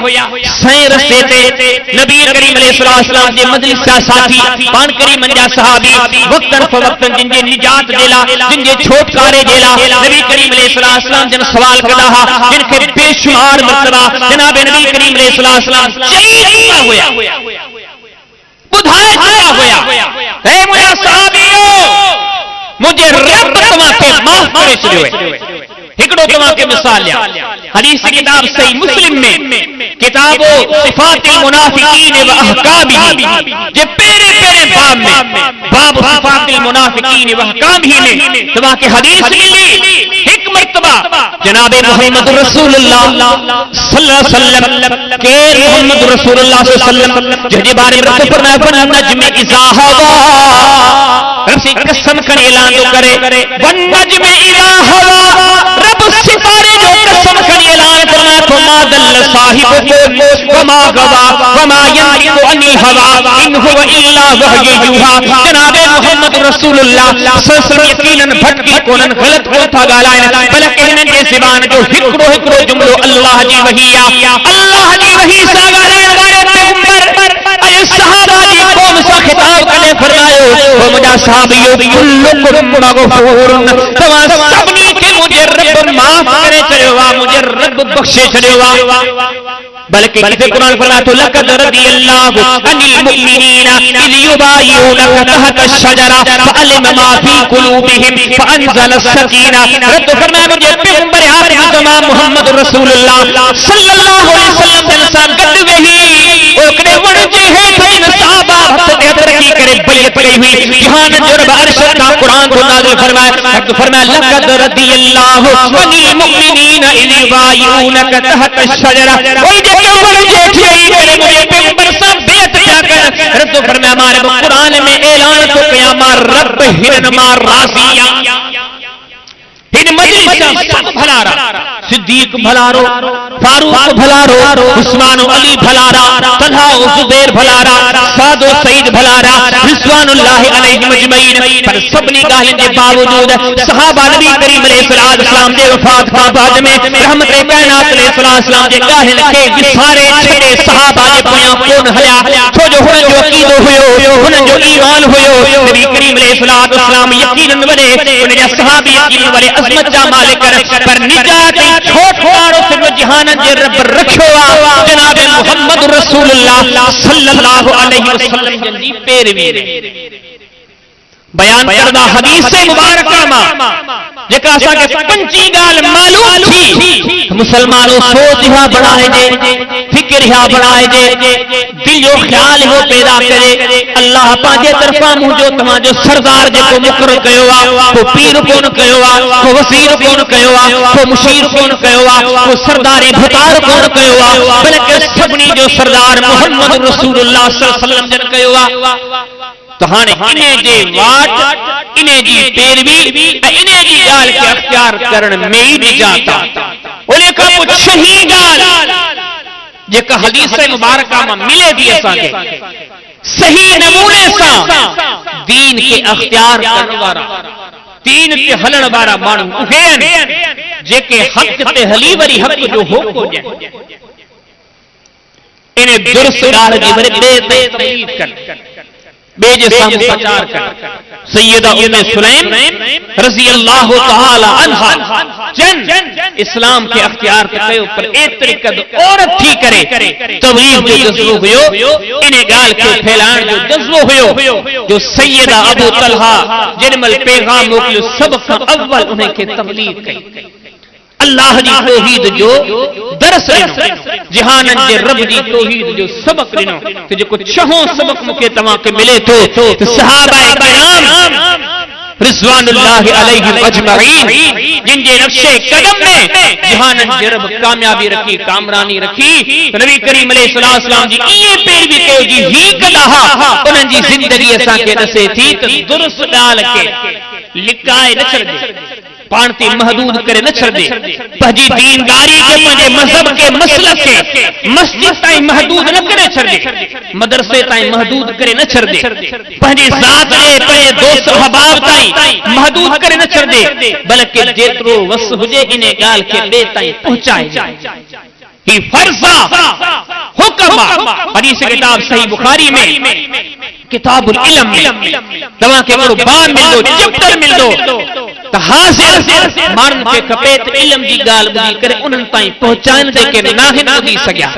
सही रस्ते ते नबी करीम अलैहि सलाम के मजलिस का साथी पान करीम जा सहाबी वक्तन फवक्तन जिनके निजात देला जिनके छोटकारे देला नबी करीम अलैहि सलाम जन सवाल कदा जिनके बेशुमार मर्तबा जनाब नबी करीम अलैहि सलाम चई होया बुधाए चुका होया ए मुया सहाबियो मुझे रब तमा के माफ करे छडियो है हिकड़ो तमा के मिसाल लिया हदीस की किताब सही मुस्लिम में किताबो सिफातिल मुनाफिकीन व अहकामिही जे पेरे पेरे बाब में बाब सिफातिल मुनाफिकीन व अहकामिही में तमा के हदीस मिली एक मर्तबा जनाब मोहम्मद रसूलुल्लाह सल्लल्लाहु अलैहि वसल्लम के मोहम्मद रसूलुल्लाह सल्लल्लाहु अलैहि वसल्लम जे बारे में रब फरमाया वन नजम इज़ा हवा रब से कसम कर ऐलान तो करे वन नजम इज़ा हवा रब सितारे जो कसम कर ऐलान फरमाया तो मा दल साहिबुकुम वमा गवा वमा यंतिकु अनिल हवा इन हुवा इल्ला वहयु यूहा जनाब मोहम्मद रसूलुल्लाह सल्लल्लाहु अलैहि वसल्लम यकीनन भटकी कोनन गलत को था गालाए बल्कि इनन के सिवान जो हिकड़ो जुमलो अल्लाह जी वही सा गालाए वाले पैगंबर अय सहाबा जी कौम सा खिताब करे फरमायो ओ मुजा साहबियो कुल्लुकुम मगफूरुन तवा सबनी के मुझे रब माफ करे चढ़वा मुझे रब बख्शे चढ़वा बल्कि किसे कुरान फरमाया तो लक़द रदियल्लाहु अनिल मुमिनीना इज़ युबायिऊनका तहत अश-शजरा फअलिम मा फी कुलूबिहिम फअनज़ल अस-सकीना रब फरमाया मुझे पैगंबर आखिर ज़मान मोहम्मद रसूलुल्लाह सल्लल्लाहु अलैहि वसल्लम जलसा गद वही ओकरे वण जे है तीन सहाबा हथ दे तरक्की करे बैत कई हुई जहान जो रब अर्श का कुरान को नाज़िल फरमाया रब फरमाया लक़द रदियल्लाहु अनिल मुमिनीना इज़ युबायिऊनका तहत अश-शजरा मुझे पैगंबर सब बेत क्या कर रब तो फरमाया हमारे कुरान में ऐलान तो किया मार रब हिरन मार रासिया इन मजलिस का सब भलारा सिद्दीक भलारो फारूक भलारो उस्मान अली भलारा तलहा जुबैर भलारा साद सईद भलारा रिज़वानुल्लाह अलैहिम अजमईन पर सबनी गालिन के बावजूद सहाबा नबी करीम अलैहिस्सलाम के वफात का बाद में रहमत कायनात अलैहिस्सलाम के गालिन के विसारे छड़े सहाबा जे पोया कोन हया छो जो हुन जो अकीदो हुयो हुन जो ईमान हुयो नबी करीम अलैहिस्सलाम यकीनन वले उन जा सहाबी यकीन वले अजमत जा मालिक पर निजात छोटो सिर्फ जहान जे रब रखो जनाब मोहम्मद रसूलुल्लाह सल्लल्लाहु अलैहि वसल्लम जी पैरवी बयान करदा हदीस मुबारका मा जेका असा के पंची गाल मालूम थी मुसलमानों सोच हा बढ़ाए जे फिक्र हा बढ़ाए जे दिल जो ख्याल हो पैदा करे अल्लाह पाजे तरफा मुझो तमा जो सरदार जे को मुकर्रर कयो आ को पीर कोन कयो आ को वसीर कोन कयो आ को मुशीर कोन कयो आ को सरदारी भतार कोन कयो आ बल्कि सबनी जो सरदार मोहम्मद रसूलुल्लाह सल्लल्लाहु अलैहि वसल्लम जन कयो आ तो हाँ इन्हें जे वाट इन्हें जी पैरवी इन्हें जी गाल के अख्तियार करण में ही निजाता उन्हें का कुछ सही गाल जेका हदीस मुबारका में मिले थी असांखे सही नमूने सां दीन के अख्तियार करण वारा दीन ते हलण वारा माण्हू उहे आहिनि जेके हक़ ते हली वरी हक़ जो होको ॾियनि इन्हें दुरुस्त ॻाल्हि जी वरी ॿिए ते तकलीफ़ कनि बे जे साम्हूं प्रचार कर सैयदा उम्मे सुलैम रज़ी अल्लाहु तआला अन्हा जन इस्लाम के अख्तियार कयो पर एतरी कद औरत थी करे तबलीग जो जज्बो हुयो इन गाल के फैलाण जो जज्बो हुयो जो सैयदा अबू तलहा जिनमल पैगाम मोकिलियो सब खां अव्वल उन्हें के तबलीग कई अल्लाह जी तौहीद जो दरस ॾिनो जहानन जे रब जी तौहीद जो सबक ॾिनो कि जेको छहों सबक मूंखे तव्हां खे मिले थो त सहाबाए किराम रिज़वानुल्लाहि अलैहिम अजमईन जिन जे नक्शे कदम में जहानन जे रब कामयाबी रखी कामरानी रखी नबी करीम अलैहिस्सलाम सलाम जी इए पैरवी कयो जी ही कॾाहा उन्हनि जी ज़िंदगी असां खे ॾसे थी त दुरुस्त ॻाल्हि खे लिकाए न छॾिजे पाण ते महदूद करे न छॾे पंहिंजी दीनदारी के पंहिंजे मज़हब के मसलक के मस्जिद ताईं महदूद न करे छॾे मदरसे ताईं महदूद करे न छॾे पंहिंजी ज़ात जे पंहिंजे दोस्त अहबाब ताईं महदूद करे न छॾे बल्कि जेतिरो वस हुजे इन ॻाल्हि खे ॿिए ताईं पहुचाए ही फर्ज़ हुक्म हदीस किताब सही बुखारी में किताबुल इल्म में तव्हां खे वड़ो बाब मिलंदो चैप्टर मिलंदो त हासिल माण्हुनि खे खपे त इल्म जी ॻाल्हि ॿुधी करे उन्हनि ताईं पहुचाइण जेके नाहिन ॿुधी सघिया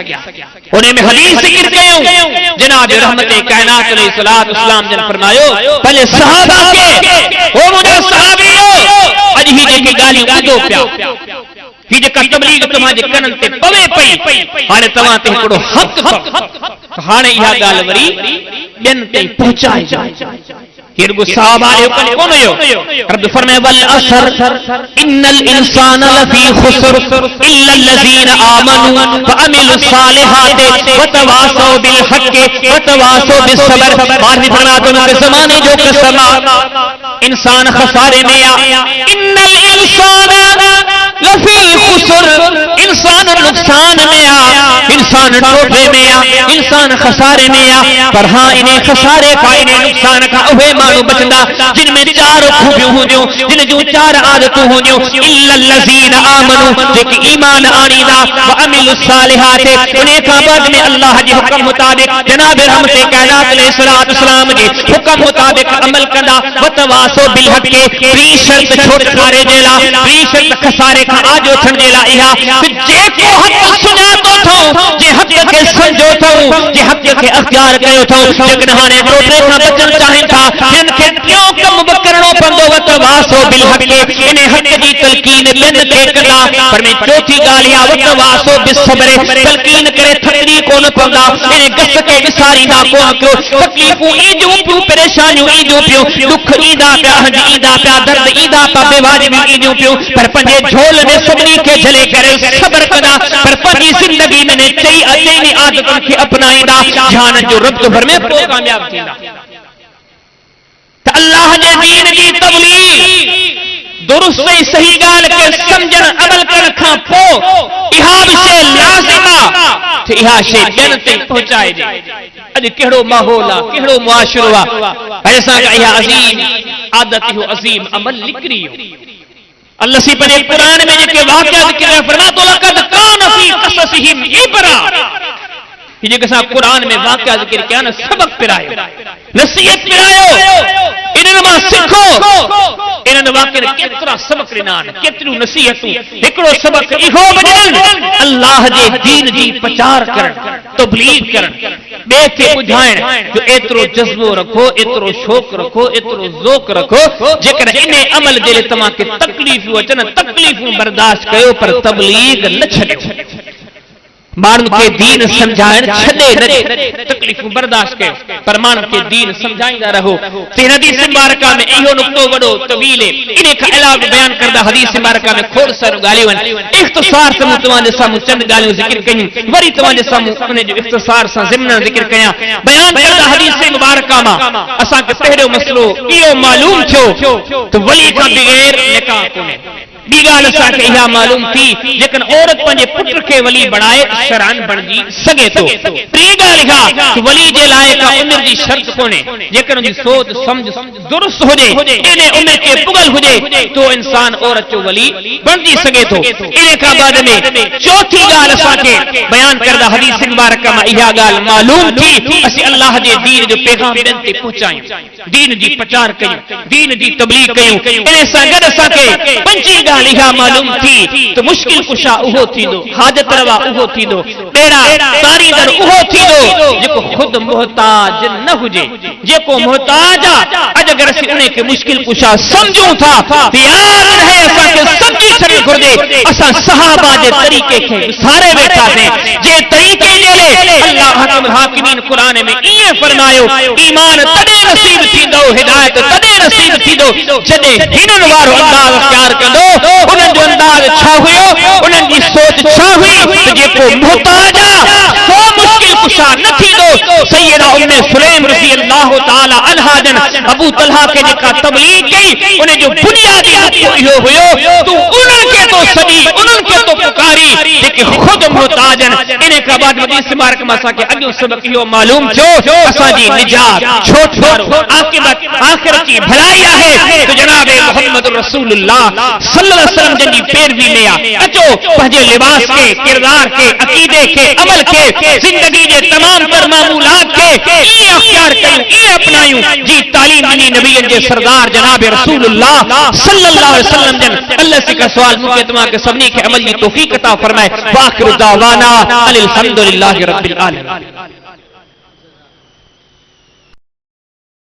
उन में हदीस ज़िक्र कयूं जनाब रहमत कायनात अलैहिस्सलातु वस्सलाम जन फरमायो भले सहाबा के ओ मुंहिंजा सहाबियो अॼु ही जेकी ॻाल्हियूं ॿुधो पिया ही जेका तबलीग तव्हांजे कननि ते पवे पई हाणे तव्हां ते हिकिड़ो हक़ हाणे इहा ॻाल्हि वरी ॿियनि ताईं पहुचाए हिरगु सहाबा जो कन कोन हुयो रब फरमाए वल असर इन्नल इंसान लफी खुसर इल्ला allazina आमनु व अमिलुस सालिहात व तवासौ बिल हक़ व तवासौ बिस सब्र बारहवीं फरमाते हैं ज़माने जो कसम इंसान खसारे में आ इन्नल इंसान लफी खुसर इंसान नुकसान में आ इंसान टोटे में आ इंसान खसारे में आ पर हां इन्हें खसारे का इन्हें नुकसान का उहे माण्हू बचंदा जिनमें चार खूबियूं हुंदियूं जिन जूं चार आदतूं हुंदियूं इल्ला allazina आमनु जेके ईमान आणींदा व अमिलुस सालिहात उन्हें खां बाद में अल्लाह जे हुक्म मुताबिक जनाब रहमत कायनात अलैहिस्सलातु वस्सलाम जे हुक्म मुताबिक अमल कंदा व तवासो बिल हक़ ॿी शर्त छोड़खारे जे लाइ ॿी शर्त खसारे खां आजो थियण जे लाइ इहा जेको हक़ सुञातो थो जे हक़ खे सम्झो थो जे हक़ खे अख्तियार कयो थो जेकॾहिं हाणे टोटे खां बचण चाहिनि था जिन खे टियों कम बि करणो पवंदो व तवासो बिल हक़ इन हक़ जी तलकीन ॿियनि खे कंदा पर में चौथी ॻाल्हि इहा व तवासो बिस सब्र तलकीन करे थकड़ी कोन पवंदा इन गस खे विसारींदा कोन कयो तकलीफ़ूं ईंदियूं पियूं परेशानियूं ईंदियूं पियूं दुख ईंदा पिया हंज ईंदा पिया दर्द ईंदा पिया बेवाजिबी ईंदियूं पियूं पर पंहिंजे झोल में सभिनी खे झले करे सब्र कंदा पर पंहिंजी ज़िंदगी में चई अचेनी आदतुनि खे अपनाईंदा जहान जो रब भर में पोइ कामयाब थींदा त अल्लाह जे दीन जी तबलीग दुरुस्त ऐं सही ॻाल्हि खे सम्झण अमल करण खां पोइ इहा बि शइ लाज़िम आहे त इहा शइ ॿियनि ताईं पहुचाइजे अॼु कहिड़ो माहौल आहे कहिड़ो मुआशिरो आहे असां इहा अज़ीम आदत इहो अज़ीम अमल निकिरी वियो अल्लाह सी पंहिंजे क़ुरान में जेके वाक़िया ज़िक्र कया फरमातो लक़द कान फी क़ससिहिम इबरा ये जेके असां क़ुरान में वाक़िया ज़िक्र कया न सबक पिरायो नसीहत पिरायो इन्हनि मां सिखो इन्हनि वाक़िअनि केतिरा सबक ॾिना आहिनि केतिरियूं नसीहतूं हिकिड़ो सबक इहो बि ॾियनि अल्लाह जे दीन जी प्रचार करणु तबलीग करणु ॿिए खे ॿुधाइण जो एतिरो जज़्बो रखो एतिरो शौक़ रखो एतिरो ज़ौक़ रखो जेकॾहिं इन अमल जे लाइ तव्हांखे तकलीफ़ूं अचनि तकलीफ़ूं बर्दाश्त कयो पर तबलीग न छॾियो माण्हुनि खे दीन समझाइण छॾे न तकलीफ़ूं बर्दाश्त कयो पर माण्हुनि खे दीन समझाईंदा रहो। ते हदीस मुबारका में इहो नुक्तो वॾो तवील इन खां अलावा बयान करदा हदीस मुबारका में खोड़ सारियूं ॻाल्हियूं आहिनि। इख़्तिसार सां मूं तव्हांजे साम्हूं चंद ॻाल्हियूं ज़िक्र कयूं, वरी तव्हांजे साम्हूं उन जो इख़्तिसार सां ज़िमन ज़िक्र कयां। बयान करदा हदीस मुबारका मां असांखे पहिरियों मसलो इहो मालूम थियो त वली खां बग़ैर निकाह कोन्हे। ॿी ॻाल्हि असांखे इहा मालूम थी जेकॾहिं औरत पंहिंजे पुट खे वली बणाए शरान बणजी सघे थो। टी ॻाल्हि इहा कि वली जे लाइ का उमिरि जी शर्त कोन्हे, जेकॾहिं उनजी सोच सम्झ दुरुस्त हुजे, इन उमिरि खे पुगल हुजे तो इंसान औरत जो वली बणजी सघे थो। इन खां बाद में चौथी ॻाल्हि असांखे बयान करदा हदीस मुबारक मां इहा ॻाल्हि मालूम थी असीं अल्लाह जे दीन जो पैगाम ॿियनि ते पहुचायूं, दीन जी प्रचार कयूं, दीन जी तबलीग कयूं। इन सां गॾु असांखे पंजी ॻाल्हि इहा मालूम थी त मुश्किल कुशा उहो थींदो, हाजत रवा उहो थींदो, ॿेड़ा तारींदड़ उहो थींदो जेको ख़ुदि मुहताज न हुजे। जेको मुहताज आहे अॼु अगरि असीं उन खे मुश्किल कुशा सम्झूं था त याद रहे असांखे सम्झी छॾणु घुरिजे असां सहाबा जे तरीक़े खे विसारे वेठासीं। जे तरीक़े जे अल्लाह हकीमुल हाकिमीन क़ुरान में ईअं फरमायो ईमान तॾहिं नसीब थींदो, हिदायत तॾहिं नसीब थींदो जॾहिं हिननि वारो अंदाज़ इख्तियार कंदो। उन्हनि जो अंदाज़ छा हुयो, उन्हनि जी सोच छा हुई त जेको मुहताज आहे सो मुश्किल कुशा न थींदो। सैयदा उम्मे सुलैम रज़ी अल्लाह ताला अन्हा जन अबू तलहा के जेका तबलीग कई उन जो बुनियादी नुक्तो इहो हुयो तू उन्हनि खे तो सॼी, उन्हनि खे तो पुकारी जेके ख़ुदि मुहताज आहिनि। इन खां बाद हदीस मुबारक में असांखे अॻियों सबक़ इहो मालूम थियो असांजी निजात छोटवारो आक़िबत आख़िरत जी भलाई आहे तो जनाब मोहम्मद रसूलुल्लाह सल्लल्लाहु अलैहि वसल्लम जी पैरवी में आहे। अचो पंहिंजे लिबास के, किरदार के, अकीदे के, अमल के, जिंदगी जे तमाम तर मामूलात के ईअं अख्तियार कयूं, ईअं अपनायूं जी तालीम ॾिनी नबीअनि जे सरदार जनाब रसूलुल्लाह सल्लल्लाहु अलैहि वसल्लम जन। अल्लाह से का सवाल मूंखे तव्हांखे सभिनी खे अमल जी तौफ़ीक़ अता फरमाए। वाखिरु दावाना अनिल हम्दुलिल्लाहि रब्बिल आलमीन।